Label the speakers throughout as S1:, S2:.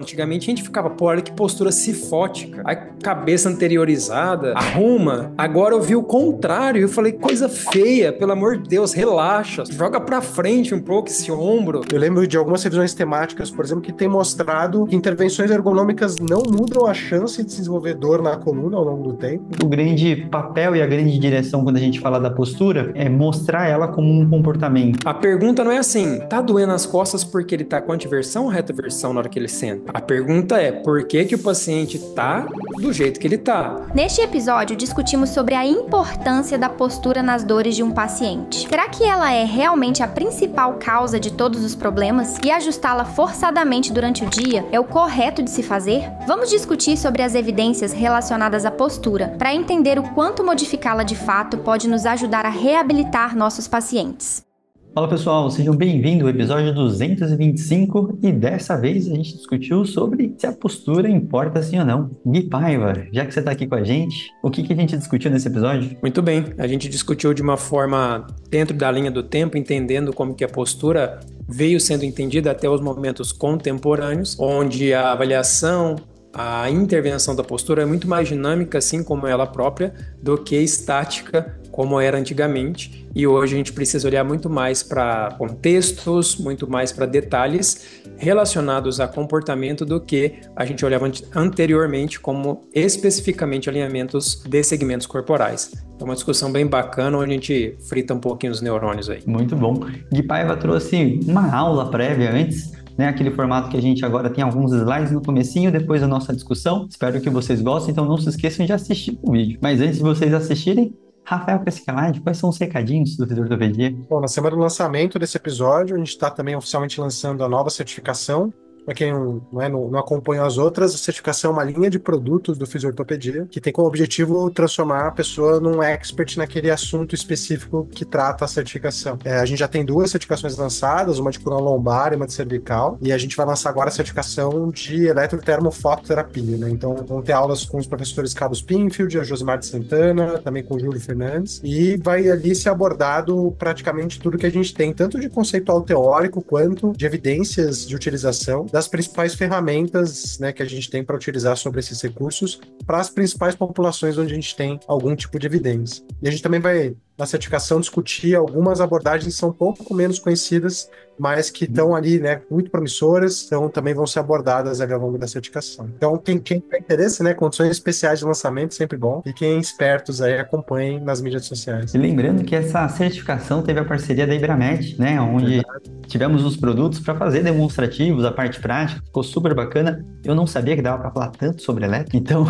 S1: Antigamente a gente ficava, pô, olha que postura cifótica, a cabeça anteriorizada, arruma. Agora eu vi o contrário, eu falei, coisa feia, pelo amor de Deus, relaxa, joga pra frente um pouco esse ombro.
S2: Eu lembro de algumas revisões temáticas, por exemplo, que tem mostrado que intervenções ergonômicas não mudam a chance de se desenvolver dor na coluna ao longo do tempo.
S3: O grande papel e a grande direção quando a gente fala da postura é mostrar ela como um comportamento.
S1: A pergunta não é assim, tá doendo as costas porque ele tá com anteversão ou retoversão na hora que ele senta? A pergunta é, por que que o paciente tá do jeito que ele tá?
S4: Neste episódio, discutimos sobre a importância da postura nas dores de um paciente. Será que ela é realmente a principal causa de todos os problemas? E ajustá-la forçadamente durante o dia é o correto de se fazer? Vamos discutir sobre as evidências relacionadas à postura, para entender o quanto modificá-la de fato pode nos ajudar a reabilitar nossos pacientes.
S3: Fala pessoal, sejam bem-vindos ao episódio 225 e dessa vez a gente discutiu sobre se a postura importa sim ou não. Gui Paiva, já que você está aqui com a gente, o que a gente discutiu nesse episódio?
S1: Muito bem, a gente discutiu de uma forma dentro da linha do tempo, entendendo como que a postura veio sendo entendida até os momentos contemporâneos, onde a avaliação, a intervenção da postura é muito mais dinâmica, assim como ela própria, do que estática, como era antigamente. E hoje a gente precisa olhar muito mais para contextos, muito mais para detalhes relacionados a comportamento do que a gente olhava anteriormente como especificamente alinhamentos de segmentos corporais. É uma discussão bem bacana, onde a gente frita um pouquinho os neurônios aí.
S3: Muito bom. Gui Paiva trouxe uma aula prévia antes, né, aquele formato que a gente agora tem alguns slides no comecinho, depois da nossa discussão. Espero que vocês gostem, então não se esqueçam de assistir o vídeo. Mas antes de vocês assistirem, Rafael Pescalade, quais são os recadinhos do Fisiortopedia?
S2: Bom, na semana do lançamento desse episódio, a gente está também oficialmente lançando a nova certificação. Para quem não acompanha as outras, a certificação é uma linha de produtos do Fisiortopedia, que tem como objetivo transformar a pessoa num expert naquele assunto específico que trata a certificação. A gente já tem duas certificações lançadas, uma de coluna lombar e uma de cervical, e a gente vai lançar agora a certificação de eletrotermofototerapia, né? Então vão ter aulas com os professores Carlos Pinfield, a Josimar de Santana, também com o Júlio Fernandes, e vai ali ser abordado praticamente tudo que a gente tem, tanto de conceitual teórico quanto de evidências de utilização das principais ferramentas, né, que a gente tem para utilizar sobre esses recursos para as principais populações onde a gente tem algum tipo de evidência. E a gente também vai, na certificação, discutir algumas abordagens que são um pouco menos conhecidas, mas que estão ali, né, muito promissoras, então também vão ser abordadas ali ao longo da certificação. Então, quem tem interesse, né, condições especiais de lançamento, sempre bom. Fiquem espertos aí, acompanhem nas mídias sociais.
S3: E lembrando que essa certificação teve a parceria da Ibramed, né, onde tivemos os produtos para fazer demonstrativos, a parte prática, ficou super bacana. Eu não sabia que dava para falar tanto sobre elétrica, então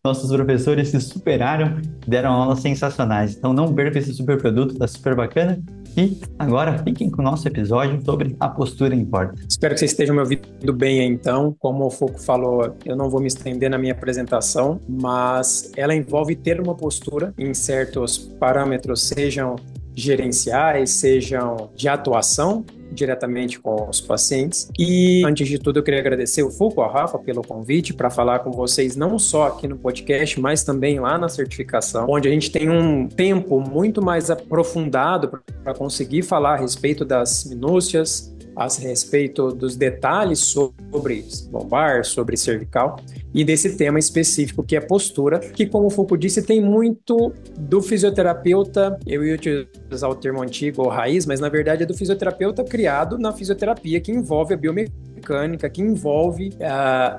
S3: nossos professores se superaram, deram aulas sensacionais. Então não perca esse super produto, tá super bacana. E agora fiquem com o nosso episódio sobre a postura importa.
S1: Espero que vocês estejam me ouvindo bem aí, então. Como o Foucault falou, eu não vou me estender na minha apresentação, mas ela envolve ter uma postura em certos parâmetros, sejam gerenciais, sejam de atuação diretamente com os pacientes. E, antes de tudo, eu queria agradecer o Foucault, a Rafa, pelo convite para falar com vocês, não só aqui no podcast, mas também lá na certificação, onde a gente tem um tempo muito mais aprofundado para conseguir falar a respeito das minúcias, a respeito dos detalhes sobre lombar, sobre cervical, e desse tema específico que é postura, que, como o Foucault disse, tem muito do fisioterapeuta, eu ia utilizar o termo antigo ou raiz, mas na verdade é do fisioterapeuta criado na fisioterapia, que envolve a biomecânica, que envolve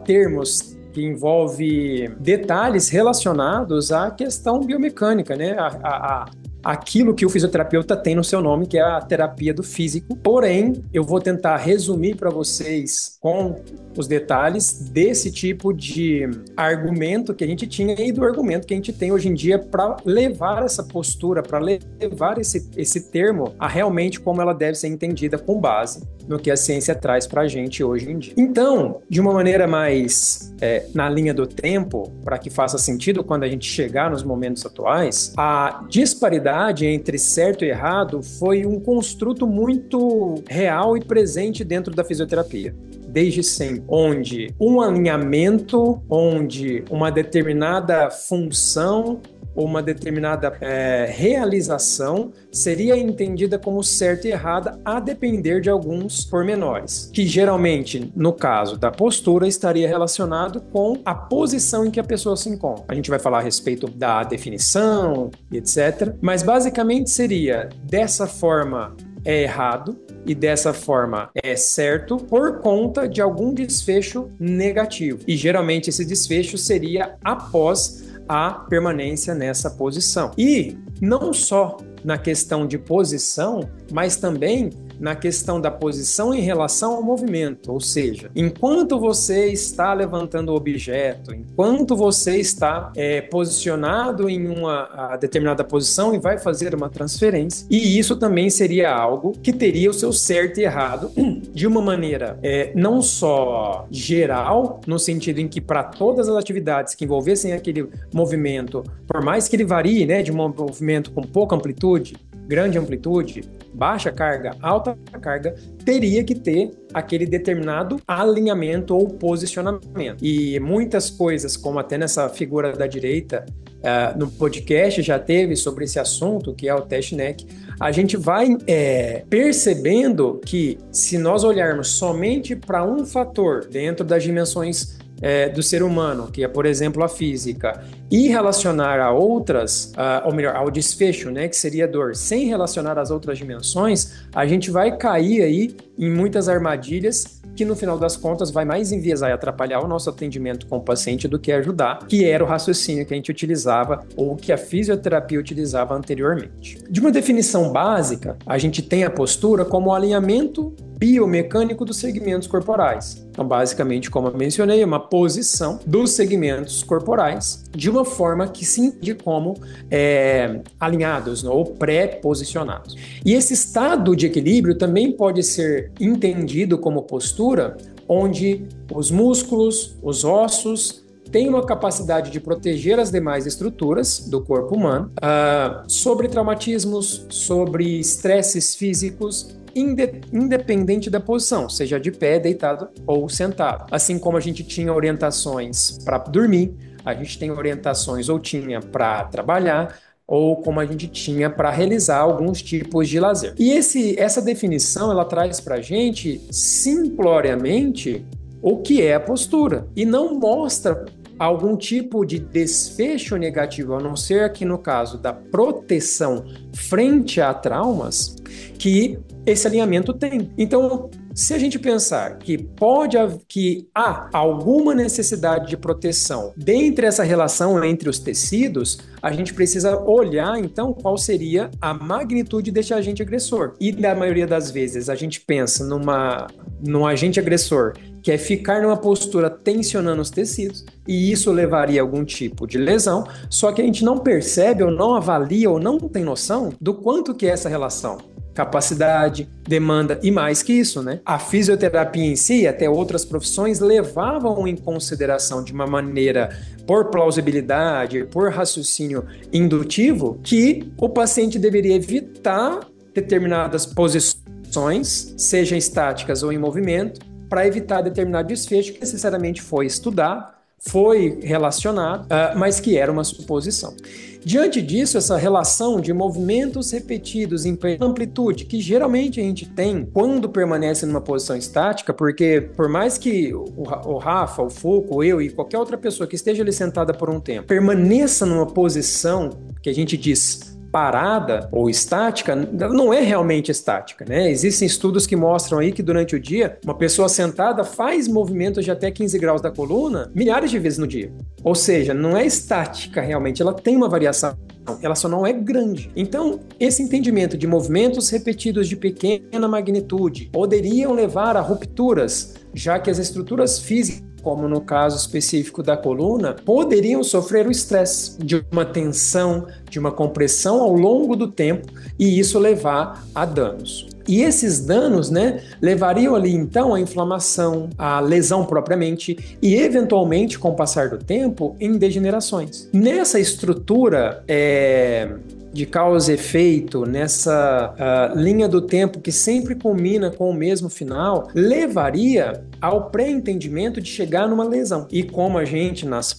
S1: termos, que envolve detalhes relacionados à questão biomecânica, né? Aquilo que o fisioterapeuta tem no seu nome, que é a terapia do físico. Porém, eu vou tentar resumir para vocês com os detalhes desse tipo de argumento que a gente tinha e do argumento que a gente tem hoje em dia para levar essa postura, para levar esse termo a realmente como ela deve ser entendida com base no que a ciência traz para a gente hoje em dia. Então, de uma maneira mais na linha do tempo, para que faça sentido quando a gente chegar nos momentos atuais, a disparidade entre certo e errado foi um construto muito real e presente dentro da fisioterapia. Desde sempre, onde um alinhamento, onde uma determinada função ou uma determinada realização seria entendida como certa e errada a depender de alguns pormenores, que geralmente, no caso da postura, estaria relacionado com a posição em que a pessoa se encontra. A gente vai falar a respeito da definição, etc. Mas basicamente seria dessa forma é errado e dessa forma é certo por conta de algum desfecho negativo. E geralmente esse desfecho seria após a permanência nessa posição. E não só na questão de posição, mas também na questão da posição em relação ao movimento, ou seja, enquanto você está levantando o objeto, enquanto você está posicionado em uma determinada posição e vai fazer uma transferência, e isso também seria algo que teria o seu certo e errado de uma maneira não só geral, no sentido em que para todas as atividades que envolvessem aquele movimento, por mais que ele varie, né, de um movimento com pouca amplitude, grande amplitude, baixa carga, alta carga, teria que ter aquele determinado alinhamento ou posicionamento. E muitas coisas, como até nessa figura da direita, no podcast já teve sobre esse assunto, que é o teste NEC, a gente vai percebendo que se nós olharmos somente para um fator dentro das dimensões do ser humano, que é, por exemplo, a física, e relacionar a outras, ou melhor, ao desfecho, né, que seria a dor, sem relacionar as outras dimensões, a gente vai cair aí em muitas armadilhas que no final das contas vai mais enviesar e atrapalhar o nosso atendimento com o paciente do que ajudar, que era o raciocínio que a gente utilizava ou que a fisioterapia utilizava anteriormente. De uma definição básica, a gente tem a postura como o alinhamento biomecânico dos segmentos corporais. Então, basicamente, como eu mencionei, é uma posição dos segmentos corporais de uma forma que se entende como alinhados, ou pré-posicionados. E esse estado de equilíbrio também pode ser entendido como postura onde os músculos, os ossos, têm uma capacidade de proteger as demais estruturas do corpo humano sobre traumatismos, sobre estresses físicos, independente da posição, seja de pé, deitado ou sentado. Assim como a gente tinha orientações para dormir, a gente tem orientações ou tinha para trabalhar, ou como a gente tinha para realizar alguns tipos de lazer. E essa definição, ela traz para a gente, simploriamente, o que é a postura, e não mostra algum tipo de desfecho negativo, a não ser que no caso da proteção frente a traumas, que esse alinhamento tem. Então, se a gente pensar que há alguma necessidade de proteção dentre essa relação entre os tecidos, a gente precisa olhar, então, qual seria a magnitude desse agente agressor. E, na maioria das vezes, a gente pensa num agente agressor que é ficar numa postura tensionando os tecidos, e isso levaria a algum tipo de lesão, só que a gente não percebe, ou não avalia, ou não tem noção do quanto que é essa relação. Capacidade, demanda e mais que isso, né? A fisioterapia em si, até outras profissões, levavam em consideração de uma maneira, por plausibilidade, por raciocínio indutivo, que o paciente deveria evitar determinadas posições, sejam estáticas ou em movimento, para evitar determinado desfecho que necessariamente foi estudado, foi relacionado, mas que era uma suposição. Diante disso, essa relação de movimentos repetidos em amplitude, que geralmente a gente tem quando permanece numa posição estática, porque por mais que o Rafa, o Foucault, eu e qualquer outra pessoa que esteja ali sentada por um tempo, permaneça numa posição que a gente diz parada ou estática, não é realmente estática, né? Existem estudos que mostram aí que durante o dia, uma pessoa sentada faz movimentos de até 15 graus da coluna milhares de vezes no dia. Ou seja, não é estática realmente, ela tem uma variação, ela só não é grande. Então, esse entendimento de movimentos repetidos de pequena magnitude poderiam levar a rupturas, já que as estruturas físicas, como no caso específico da coluna, poderiam sofrer o estresse de uma tensão, de uma compressão ao longo do tempo, e isso levar a danos. E esses danos, né, levariam ali então à inflamação, à lesão propriamente e, eventualmente, com o passar do tempo, em degenerações. Nessa estrutura de causa e efeito, nessa linha do tempo que sempre culmina com o mesmo final, levaria ao pré-entendimento de chegar numa lesão. E como a gente nas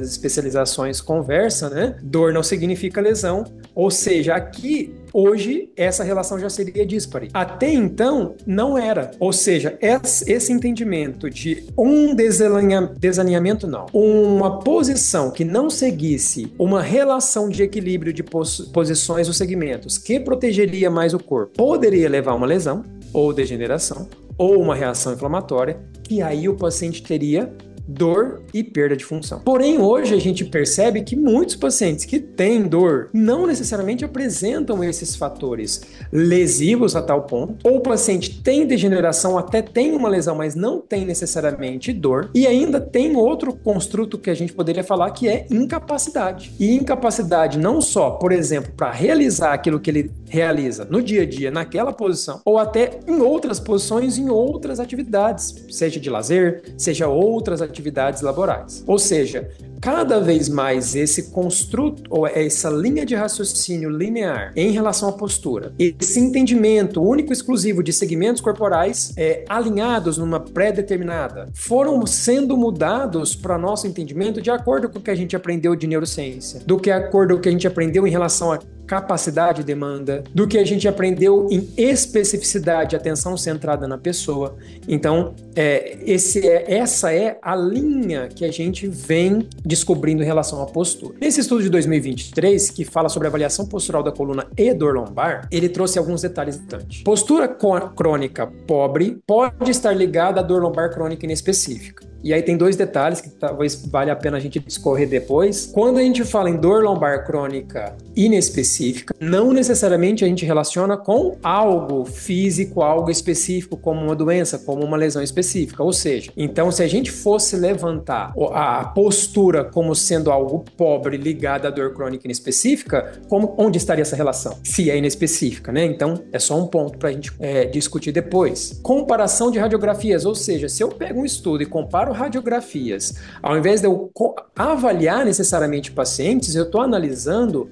S1: especializações conversa, né? Dor não significa lesão, ou seja, aqui hoje essa relação já seria díspare. Até então não era, ou seja, esse entendimento de um desalinhamento não, uma posição que não seguisse uma relação de equilíbrio de posições dos segmentos que protegeria mais o corpo, poderia levar a uma lesão ou degeneração ou uma reação inflamatória, que aí o paciente teria dor e perda de função. Porém, hoje a gente percebe que muitos pacientes que têm dor não necessariamente apresentam esses fatores lesivos a tal ponto, ou o paciente tem degeneração, até tem uma lesão, mas não tem necessariamente dor, e ainda tem outro construto que a gente poderia falar que é incapacidade. E incapacidade não só, por exemplo, para realizar aquilo que ele realiza no dia a dia, naquela posição, ou até em outras posições, em outras atividades, seja de lazer, seja outras atividades laborais. Ou seja, cada vez mais esse construto, ou essa linha de raciocínio linear em relação à postura, esse entendimento único e exclusivo de segmentos corporais alinhados numa pré-determinada, foram sendo mudados para nosso entendimento de acordo com o que a gente aprendeu de neurociência, do que acordo com o que a gente aprendeu em relação a capacidade e demanda, do que a gente aprendeu em especificidade, atenção centrada na pessoa. Então, essa é a linha que a gente vem descobrindo em relação à postura. Nesse estudo de 2023, que fala sobre avaliação postural da coluna e dor lombar, ele trouxe alguns detalhes importantes. Postura crônica pobre pode estar ligada à dor lombar crônica inespecífica. E aí tem dois detalhes que talvez valha a pena a gente discorrer depois. Quando a gente fala em dor lombar crônica inespecífica, não necessariamente a gente relaciona com algo físico, algo específico, como uma doença, como uma lesão específica. Ou seja, então se a gente fosse levantar a postura como sendo algo pobre ligado à dor crônica inespecífica, onde estaria essa relação? Se é inespecífica, né? Então é só um ponto para a gente discutir depois. Comparação de radiografias, ou seja, se eu pego um estudo e comparo radiografias, ao invés de eu avaliar necessariamente pacientes, eu estou analisando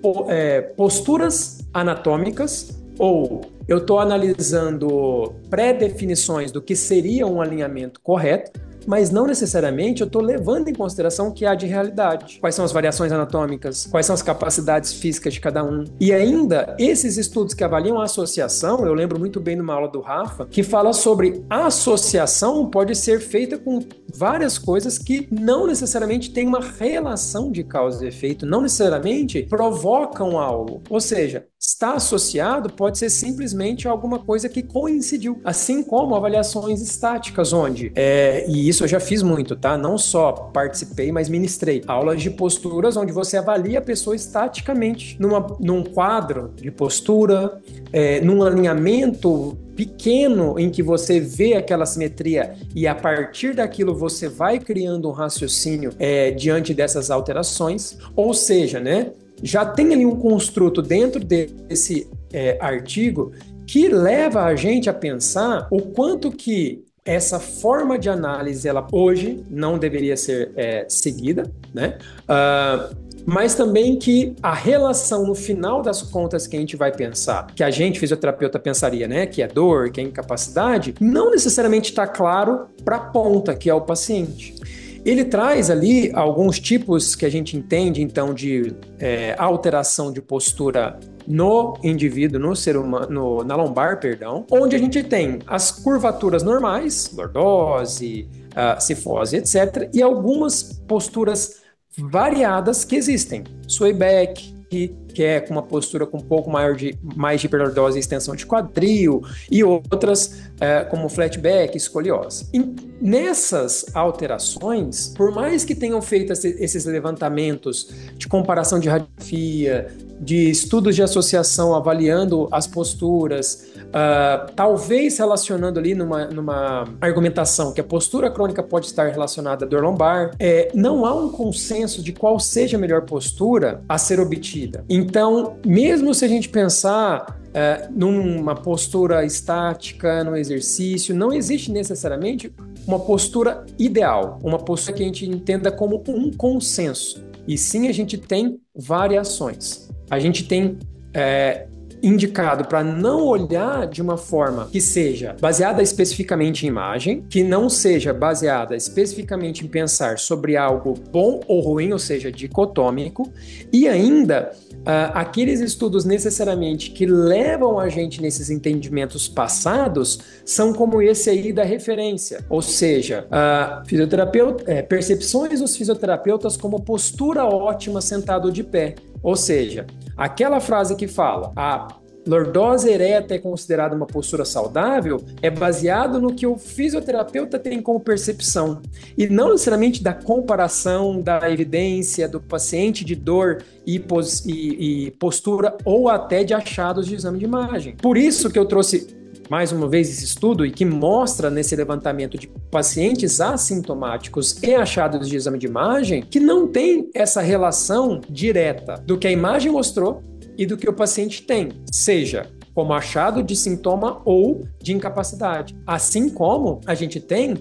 S1: posturas anatômicas, ou eu estou analisando pré-definições do que seria um alinhamento correto, mas não necessariamente eu estou levando em consideração o que há de realidade. Quais são as variações anatômicas, quais são as capacidades físicas de cada um. E ainda, esses estudos que avaliam a associação, eu lembro muito bem numa aula do Rafa, que fala sobre a associação pode ser feita com várias coisas que não necessariamente têm uma relação de causa e efeito, não necessariamente provocam algo. Ou seja, estar associado pode ser simplesmente alguma coisa que coincidiu, assim como avaliações estáticas, onde, e isso eu já fiz muito, tá? Não só participei, mas ministrei aulas de posturas onde você avalia a pessoa estaticamente, num quadro de postura, num alinhamento pequeno em que você vê aquela simetria e a partir daquilo você vai criando um raciocínio diante dessas alterações, ou seja, né? Já tem ali um construto dentro desse artigo que leva a gente a pensar o quanto que essa forma de análise, ela hoje não deveria ser seguida, né? Mas também que a relação no final das contas que a gente vai pensar, que a gente, fisioterapeuta, pensaria, né? Que é dor, que é incapacidade, não necessariamente está claro para a ponta, que é o paciente. Ele traz ali alguns tipos que a gente entende, então, de alteração de postura no indivíduo, no ser humano, na lombar, perdão, onde a gente tem as curvaturas normais, lordose, cifose, etc., e algumas posturas variadas que existem. Sway back, que é com uma postura com um pouco mais de hiperlordose e extensão de quadril, e outras como flat back, escoliose. E nessas alterações, por mais que tenham feito esses levantamentos de comparação de radiografia, de estudos de associação avaliando as posturas, talvez relacionando ali numa argumentação que a postura crônica pode estar relacionada à dor lombar, não há um consenso de qual seja a melhor postura a ser obtida. Então, mesmo se a gente pensar numa postura estática, no exercício, não existe necessariamente uma postura ideal, uma postura que a gente entenda como um consenso. E sim, a gente tem variações. A gente tem indicado para não olhar de uma forma que seja baseada especificamente em imagem, que não seja baseada especificamente em pensar sobre algo bom ou ruim, ou seja, dicotômico, e ainda aqueles estudos necessariamente que levam a gente nesses entendimentos passados são como esse aí da referência, ou seja, percepções dos fisioterapeutas como postura ótima sentado de pé. Ou seja, aquela frase que fala a lordose ereta é considerada uma postura saudável é baseado no que o fisioterapeuta tem como percepção e não necessariamente da comparação da evidência do paciente de dor e postura ou até de achados de exame de imagem. Por isso que eu trouxe mais uma vez esse estudo e que mostra nesse levantamento de pacientes assintomáticos e achados de exame de imagem que não tem essa relação direta do que a imagem mostrou e do que o paciente tem, seja como achado de sintoma ou de incapacidade. Assim como a gente tem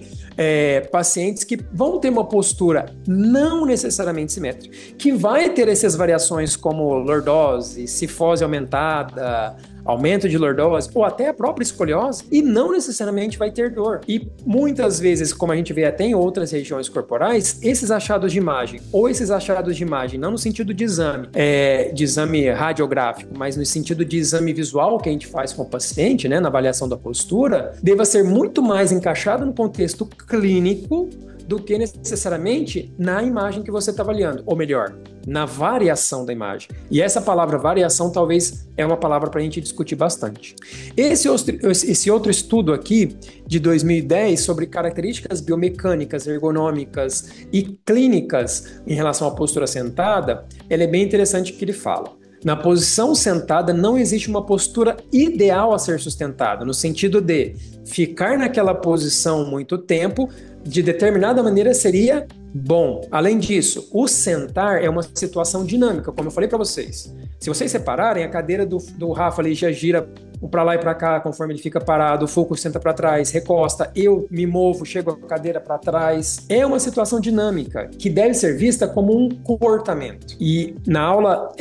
S1: pacientes que vão ter uma postura não necessariamente simétrica, que vai ter essas variações como lordose, cifose aumentada, aumento de lordose ou até a própria escoliose e não necessariamente vai ter dor. E muitas vezes, como a gente vê até em outras regiões corporais, esses achados de imagem ou esses achados de imagem, não no sentido de exame radiográfico, mas no sentido de exame visual que a gente faz com o paciente, né, na avaliação da postura, deva ser muito mais encaixado no contexto clínico do que necessariamente na imagem que você está avaliando, ou melhor, na variação da imagem. E essa palavra variação talvez é uma palavra para a gente discutir bastante. Esse outro estudo aqui, de 2010, sobre características biomecânicas, ergonômicas e clínicas em relação à postura sentada, ele é bem interessante que ele fala. Na posição sentada não existe uma postura ideal a ser sustentada, no sentido de ficar naquela posição muito tempo, de determinada maneira seria bom. Além disso, o sentar é uma situação dinâmica, como eu falei para vocês. Se vocês separarem, a cadeira do Rafa ali já gira para lá e para cá, conforme ele fica parado, o Fulco senta para trás, recosta, eu me movo, chego a cadeira para trás. É uma situação dinâmica que deve ser vista como um comportamento. E na aula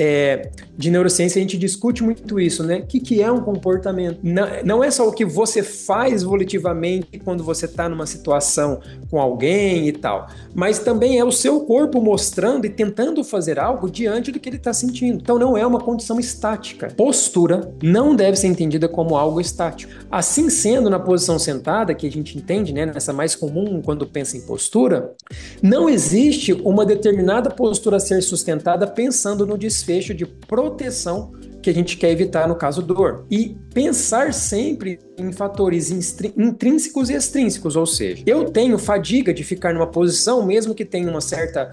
S1: de neurociência a gente discute muito isso, né? O que é um comportamento? Não é só o que você faz volitivamente quando você está numa situação com alguém e tal, mas também é o seu corpo mostrando e tentando fazer algo diante do que ele está sentindo. Então não é uma condição estática. Postura não deve ser entendida como algo estático. Assim sendo, na posição sentada, que a gente entende, né, nessa mais comum quando pensa em postura, não existe uma determinada postura a ser sustentada pensando no desfecho de proteção que a gente quer evitar no caso dor. E pensar sempre em fatores intrínsecos e extrínsecos, ou seja, eu tenho fadiga de ficar numa posição, mesmo que tenha uma certo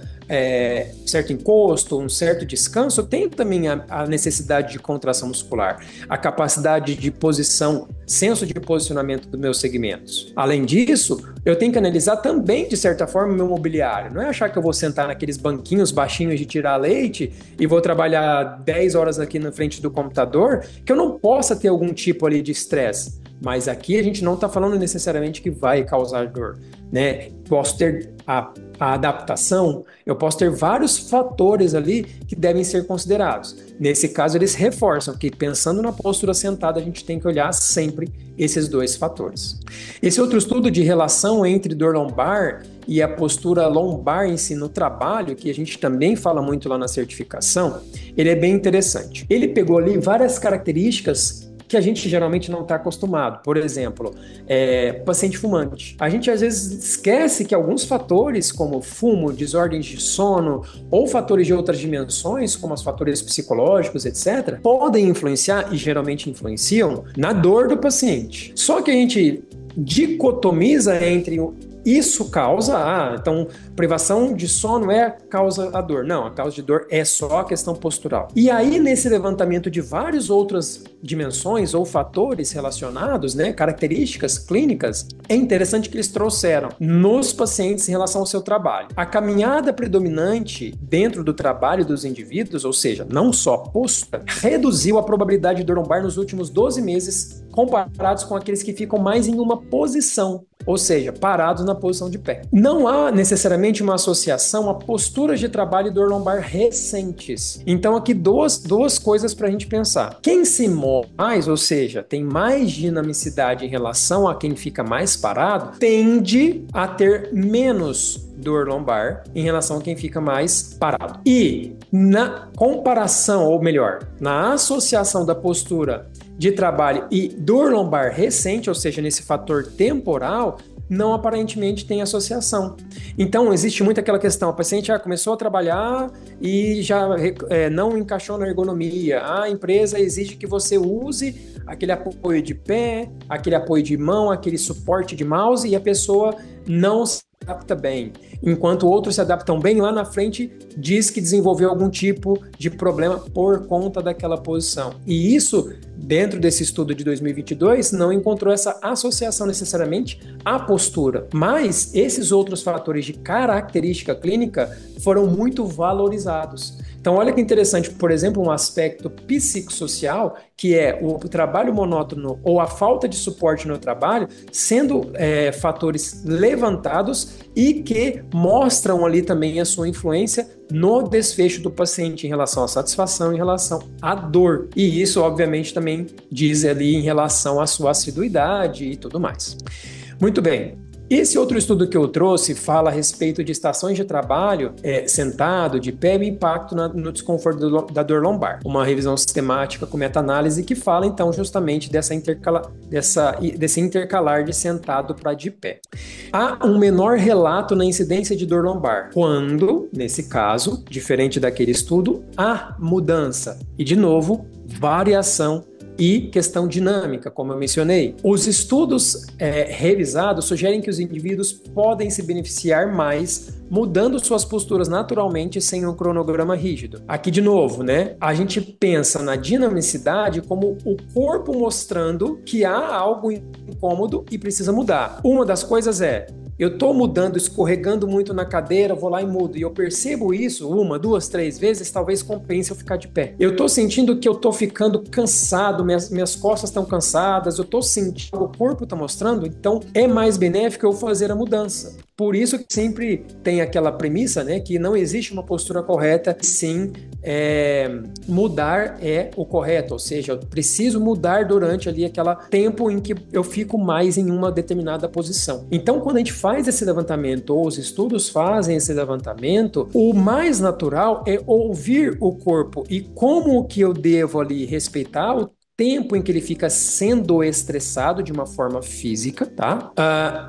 S1: encosto, um certo descanso, eu tenho também a necessidade de contração muscular, a capacidade de posição, senso de posicionamento dos meus segmentos. Além disso, eu tenho que analisar também, de certa forma, o meu mobiliário. Não é achar que eu vou sentar naqueles banquinhos baixinhos de tirar leite e vou trabalhar 10 horas aqui na frente do computador, que eu não possa ter algum tipo ali de estresse. Mas aqui a gente não está falando necessariamente que vai causar dor, né? Posso ter a adaptação, eu posso ter vários fatores ali que devem ser considerados. Nesse caso, eles reforçam que, pensando na postura sentada, a gente tem que olhar sempre esses dois fatores. Esse outro estudo de relação entre dor lombar e a postura lombar em si no trabalho, que a gente também fala muito lá na certificação, ele é bem interessante. Ele pegou ali várias características que a gente geralmente não está acostumado. Por exemplo, paciente fumante. A gente às vezes esquece que alguns fatores, como fumo, desordens de sono, ou fatores de outras dimensões, como os fatores psicológicos, etc., podem influenciar, e geralmente influenciam, na dor do paciente. Só que a gente dicotomiza entre isso causa, então privação de sono causa a dor. Não, a causa de dor é só a questão postural. E aí, nesse levantamento de várias outras dimensões ou fatores relacionados, né, características clínicas, é interessante que eles trouxeram nos pacientes em relação ao seu trabalho. A caminhada predominante dentro do trabalho dos indivíduos, ou seja, não só postura, reduziu a probabilidade de dor lombar nos últimos 12 meses comparados com aqueles que ficam mais em uma posição. ou seja, parados na posição de pé. Não há necessariamente uma associação a posturas de trabalho e dor lombar recentes. Então aqui duas coisas para a gente pensar. Quem se move mais, ou seja, tem mais dinamicidade em relação a quem fica mais parado, tende a ter menos dor lombar em relação a quem fica mais parado. E na comparação, ou melhor, na associação da postura de trabalho e dor lombar recente, ou seja, nesse fator temporal, não aparentemente tem associação. Então, existe muito aquela questão, o paciente já começou a trabalhar e já não encaixou na ergonomia. A empresa exige que você use aquele apoio de pé, aquele apoio de mão, aquele suporte de mouse, e a pessoa não se adapta bem. Enquanto outros se adaptam bem, lá na frente diz que desenvolveu algum tipo de problema por conta daquela posição. E isso, dentro desse estudo de 2022, não encontrou essa associação necessariamente à postura. Mas esses outros fatores de característica clínica foram muito valorizados. Então, olha que interessante, por exemplo, um aspecto psicossocial, que é o trabalho monótono ou a falta de suporte no trabalho, sendo fatores levantados e que mostram ali também a sua influência no desfecho do paciente em relação à satisfação, em relação à dor. E isso, obviamente, também diz ali em relação à sua assiduidade e tudo mais. Muito bem. Esse outro estudo que eu trouxe fala a respeito de estações de trabalho sentado, de pé, e o impacto no desconforto da dor lombar. Uma revisão sistemática com meta-análise que fala, então, justamente desse intercalar de sentado para de pé. Há um menor relato na incidência de dor lombar, quando, nesse caso, diferente daquele estudo, há mudança. E, de novo, variação e questão dinâmica, como eu mencionei. Os estudos revisados sugerem que os indivíduos podem se beneficiar mais mudando suas posturas naturalmente sem um cronograma rígido. Aqui de novo, né? A gente pensa na dinamicidade como o corpo mostrando que há algo incômodo e precisa mudar. Uma das coisas eu estou mudando, escorregando muito na cadeira, vou lá e mudo. E eu percebo isso 1, 2, 3 vezes, talvez compense eu ficar de pé. Eu estou sentindo que eu estou ficando cansado, minhas costas estão cansadas, eu estou sentindo, o corpo está mostrando, então é mais benéfico eu fazer a mudança. Por isso que sempre tem aquela premissa, né, que não existe uma postura correta, sim, mudar é o correto, ou seja, eu preciso mudar durante ali aquele tempo em que eu fico mais em uma determinada posição. Então, quando a gente faz esse levantamento, ou os estudos fazem esse levantamento, o mais natural é ouvir o corpo e como que eu devo ali respeitar o tempo em que ele fica sendo estressado de uma forma física, tá?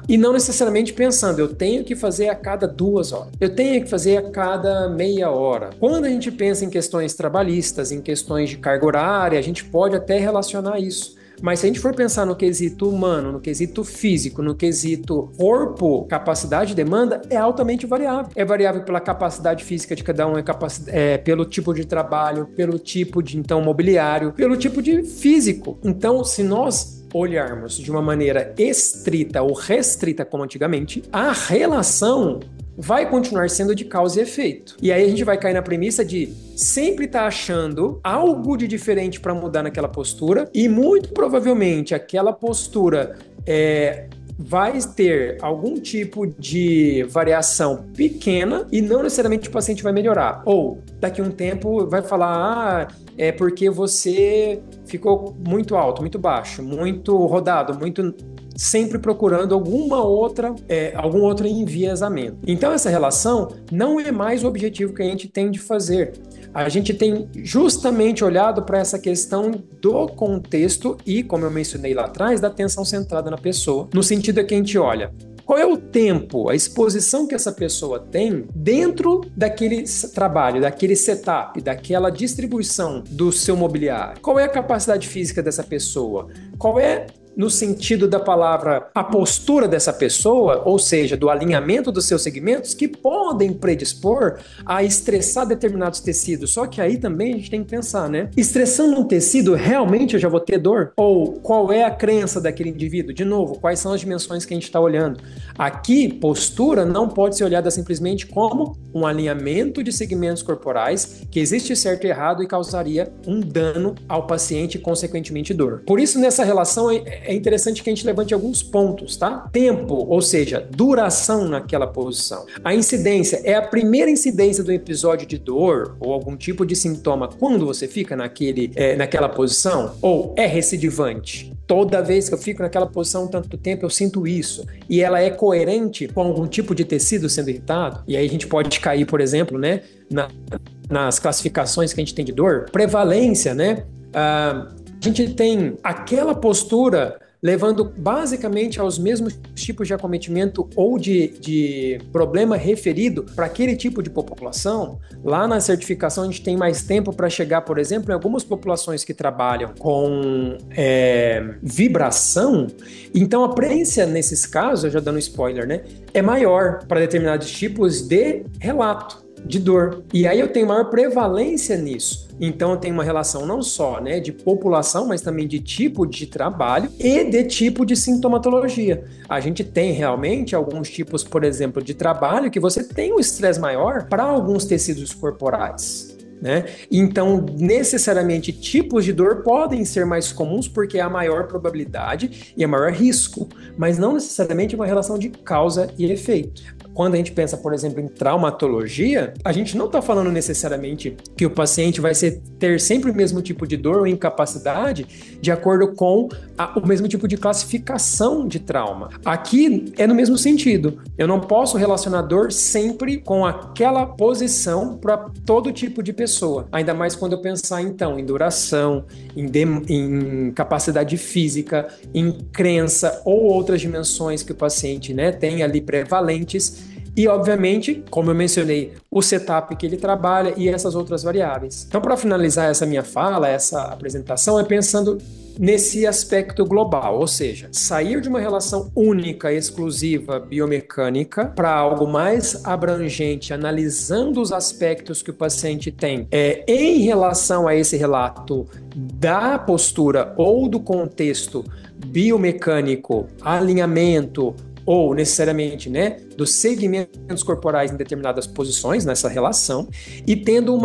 S1: E não necessariamente pensando, eu tenho que fazer a cada 2 horas, eu tenho que fazer a cada meia hora. Quando a gente pensa em questões trabalhistas, em questões de carga horária, a gente pode até relacionar isso. Mas se a gente for pensar no quesito humano, no quesito físico, no quesito corpo, capacidade e demanda, é altamente variável. É variável pela capacidade física de cada um, pelo tipo de trabalho, pelo tipo de, então, mobiliário, pelo tipo de físico. Então, se nós olharmos de uma maneira estrita ou restrita como antigamente, a relação vai continuar sendo de causa e efeito. E aí a gente vai cair na premissa de sempre estar achando algo de diferente para mudar naquela postura, e muito provavelmente aquela postura vai ter algum tipo de variação pequena e não necessariamente o paciente vai melhorar. Ou daqui a um tempo vai falar, é porque você ficou muito alto, muito baixo, muito rodado, muito... sempre procurando algum outro enviesamento. Então essa relação não é mais o objetivo que a gente tem de fazer. A gente tem justamente olhado para essa questão do contexto e, como eu mencionei lá atrás, da atenção centrada na pessoa, no sentido que a gente olha qual é o tempo, a exposição que essa pessoa tem dentro daquele trabalho, daquele setup, daquela distribuição do seu mobiliário. Qual é a capacidade física dessa pessoa? Qual é, no sentido da palavra, a postura dessa pessoa, ou seja, do alinhamento dos seus segmentos, que podem predispor a estressar determinados tecidos. Só que aí também a gente tem que pensar, né? Estressando um tecido, realmente eu já vou ter dor? Ou qual é a crença daquele indivíduo? De novo, quais são as dimensões que a gente está olhando? Aqui, postura não pode ser olhada simplesmente como um alinhamento de segmentos corporais que existe certo e errado e causaria um dano ao paciente e, consequentemente, dor. Por isso, nessa relação, é interessante que a gente levante alguns pontos, tá? Tempo, ou seja, duração naquela posição. A incidência é a primeira incidência do episódio de dor ou algum tipo de sintoma quando você fica naquela posição, ou é recidivante? Toda vez que eu fico naquela posição tanto tempo, eu sinto isso. E ela é coerente com algum tipo de tecido sendo irritado? E aí a gente pode cair, por exemplo, né, nas classificações que a gente tem de dor. Prevalência, né? A gente tem aquela postura levando basicamente aos mesmos tipos de acometimento ou de problema referido para aquele tipo de população. Lá na certificação a gente tem mais tempo para chegar, por exemplo, em algumas populações que trabalham com vibração. Então a prevalência nesses casos, já dando spoiler, né, é maior para determinados tipos de relato de dor. E aí eu tenho maior prevalência nisso. Então eu tenho uma relação não só, né, de população, mas também de tipo de trabalho e de tipo de sintomatologia. A gente tem realmente alguns tipos, por exemplo, de trabalho que você tem um estresse maior para alguns tecidos corporais, né? Então, necessariamente, tipos de dor podem ser mais comuns porque há maior probabilidade e há maior risco, mas não necessariamente uma relação de causa e efeito. Quando a gente pensa, por exemplo, em traumatologia, a gente não está falando necessariamente que o paciente vai ter sempre o mesmo tipo de dor ou incapacidade de acordo com o mesmo tipo de classificação de trauma. Aqui é no mesmo sentido. Eu não posso relacionar dor sempre com aquela posição para todo tipo de pessoa. Ainda mais quando eu pensar, então, em duração, em capacidade física, em crença ou outras dimensões que o paciente, né, tem ali prevalentes. E, obviamente, como eu mencionei, o setup que ele trabalha e essas outras variáveis. Então, para finalizar essa minha fala, essa apresentação, é pensando nesse aspecto global, ou seja, sair de uma relação única, exclusiva, biomecânica, para algo mais abrangente, analisando os aspectos que o paciente tem em relação a esse relato da postura ou do contexto biomecânico, alinhamento, ou necessariamente, né, dos segmentos corporais em determinadas posições nessa relação, e tendo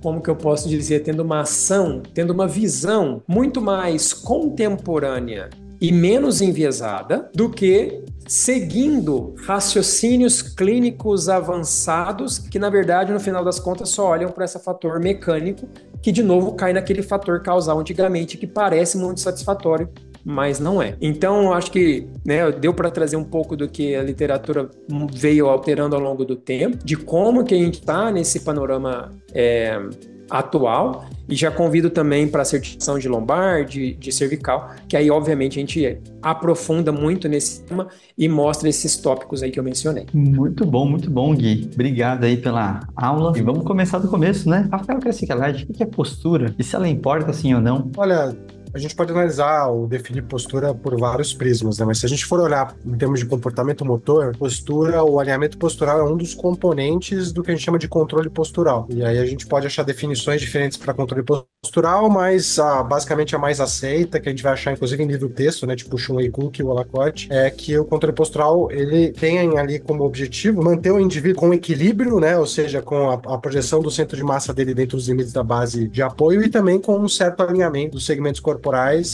S1: como que eu posso dizer, tendo uma ação, tendo uma visão muito mais contemporânea e menos enviesada do que seguindo raciocínios clínicos avançados que, na verdade, no final das contas, só olham para esse fator mecânico que, de novo, cai naquele fator causal antigamente que parece muito satisfatório, mas não é. Então, acho que, né, deu para trazer um pouco do que a literatura veio alterando ao longo do tempo, de como que a gente está nesse panorama atual, e já convido também para a certificação de lombar, de cervical, que aí, obviamente, a gente aprofunda muito nesse tema e mostra esses tópicos aí que eu mencionei.
S3: Muito bom, Gui. Obrigado aí pela aula. E vamos começar do começo, né? Rafael Crescicalati, o que é postura? E se ela importa, sim ou não?
S2: Olha, a gente pode analisar ou definir postura por vários prismas, né? Mas se a gente for olhar em termos de comportamento motor, postura, o alinhamento postural é um dos componentes do que a gente chama de controle postural. E aí a gente pode achar definições diferentes para controle postural, mas basicamente a mais aceita, que a gente vai achar inclusive em livro texto, né? Tipo o Shun-Wei Cook e o Alacote, é que o controle postural, ele tem ali como objetivo manter o indivíduo com equilíbrio, né? Ou seja, com a projeção do centro de massa dele dentro dos limites da base de apoio e também com um certo alinhamento dos segmentos corporais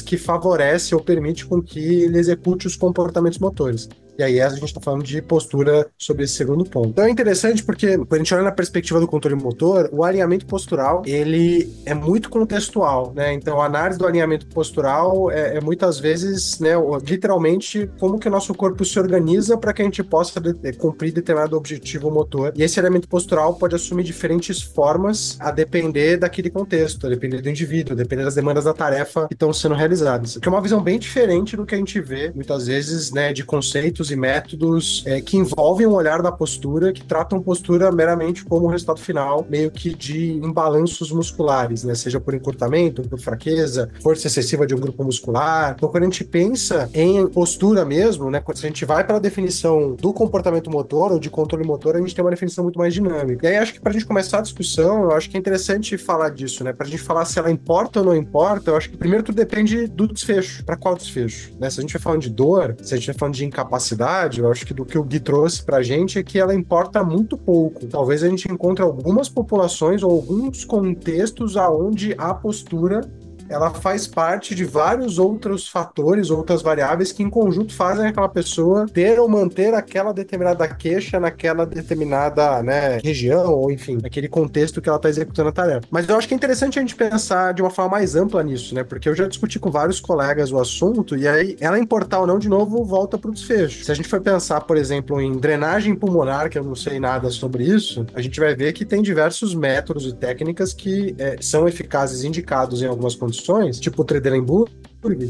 S2: que favorece ou permite com que ele execute os comportamentos motores. E aí a gente está falando de postura sobre esse segundo ponto. Então é interessante porque, quando a gente olha na perspectiva do controle motor, o alinhamento postural, ele é muito contextual, né? Então a análise do alinhamento postural é muitas vezes, né, literalmente, como que o nosso corpo se organiza para que a gente possa cumprir determinado objetivo motor. E esse alinhamento postural pode assumir diferentes formas a depender daquele contexto, a depender do indivíduo, a depender das demandas da tarefa que estão sendo realizadas. Que é uma visão bem diferente do que a gente vê, muitas vezes, né, de conceitos e métodos que envolvem um olhar da postura, que tratam postura meramente como resultado final, meio que de imbalanços musculares, né? Seja por encurtamento, por fraqueza, força excessiva de um grupo muscular. Então, quando a gente pensa em postura mesmo, né? Quando a gente vai para a definição do comportamento motor ou de controle motor, a gente tem uma definição muito mais dinâmica. E aí, acho que para a gente começar a discussão, eu acho que é interessante falar disso, né? Para a gente falar se ela importa ou não importa, eu acho que primeiro tudo depende do desfecho. Para qual desfecho? Né? Se a gente vai falando de dor, se a gente vai falando de incapacidade, eu acho que do que o Gui trouxe pra gente é que ela importa muito pouco. Talvez a gente encontre algumas populações ou alguns contextos aonde a postura ela faz parte de vários outros fatores, outras variáveis que em conjunto fazem aquela pessoa ter ou manter aquela determinada queixa naquela determinada, né, região, ou enfim, naquele contexto que ela está executando a tarefa. Mas eu acho que é interessante a gente pensar de uma forma mais ampla nisso, né? Porque eu já discuti com vários colegas o assunto, e aí ela importar ou não, de novo, volta para o desfecho. Se a gente for pensar, por exemplo, em drenagem pulmonar, que eu não sei nada sobre isso, a gente vai ver que tem diversos métodos e técnicas que são eficazes e indicados em algumas condições, tipo o Trendelenburg,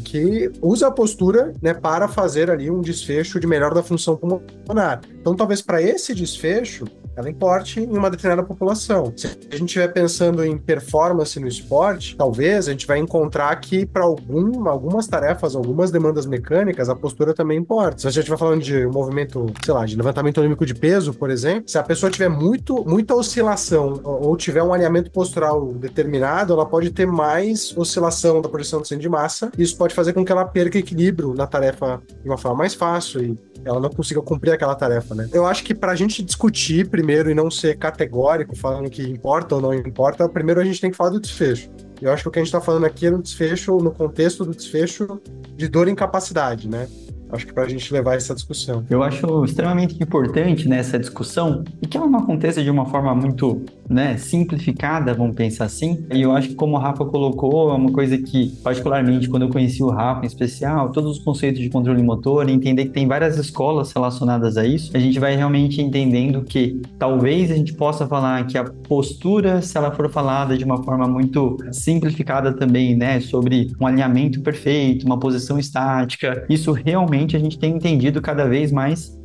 S2: que usa a postura, né, para fazer ali um desfecho de melhora da função pulmonar. Então, talvez para esse desfecho, ela importe em uma determinada população. Se a gente estiver pensando em performance no esporte, talvez a gente vai encontrar que para algumas tarefas, algumas demandas mecânicas, a postura também importa. Se a gente estiver falando de um movimento, sei lá, de levantamento olímpico de peso, por exemplo, se a pessoa tiver muita oscilação ou tiver um alinhamento postural determinado, ela pode ter mais oscilação da projeção do centro de massa. Isso pode fazer com que ela perca equilíbrio na tarefa de uma forma mais fácil e ela não consiga cumprir aquela tarefa, né? Eu acho que pra gente discutir primeiro e não ser categórico, falando que importa ou não importa, primeiro a gente tem que falar do desfecho. Eu acho que o que a gente tá falando aqui é no desfecho, no contexto do desfecho de dor e incapacidade, né? Acho que para a gente levar essa discussão.
S3: Eu acho extremamente importante nessa discussão e que ela não aconteça de uma forma muito, né, simplificada, vamos pensar assim. E eu acho que, como o Rafa colocou, é uma coisa que, particularmente, quando eu conheci o Rafa em especial, todos os conceitos de controle motor, entender que tem várias escolas relacionadas a isso, a gente vai realmente entendendo que talvez a gente possa falar que a postura, se ela for falada de uma forma muito simplificada também, né, sobre um alinhamento perfeito, uma posição estática, isso realmente a gente tem entendido cada vez mais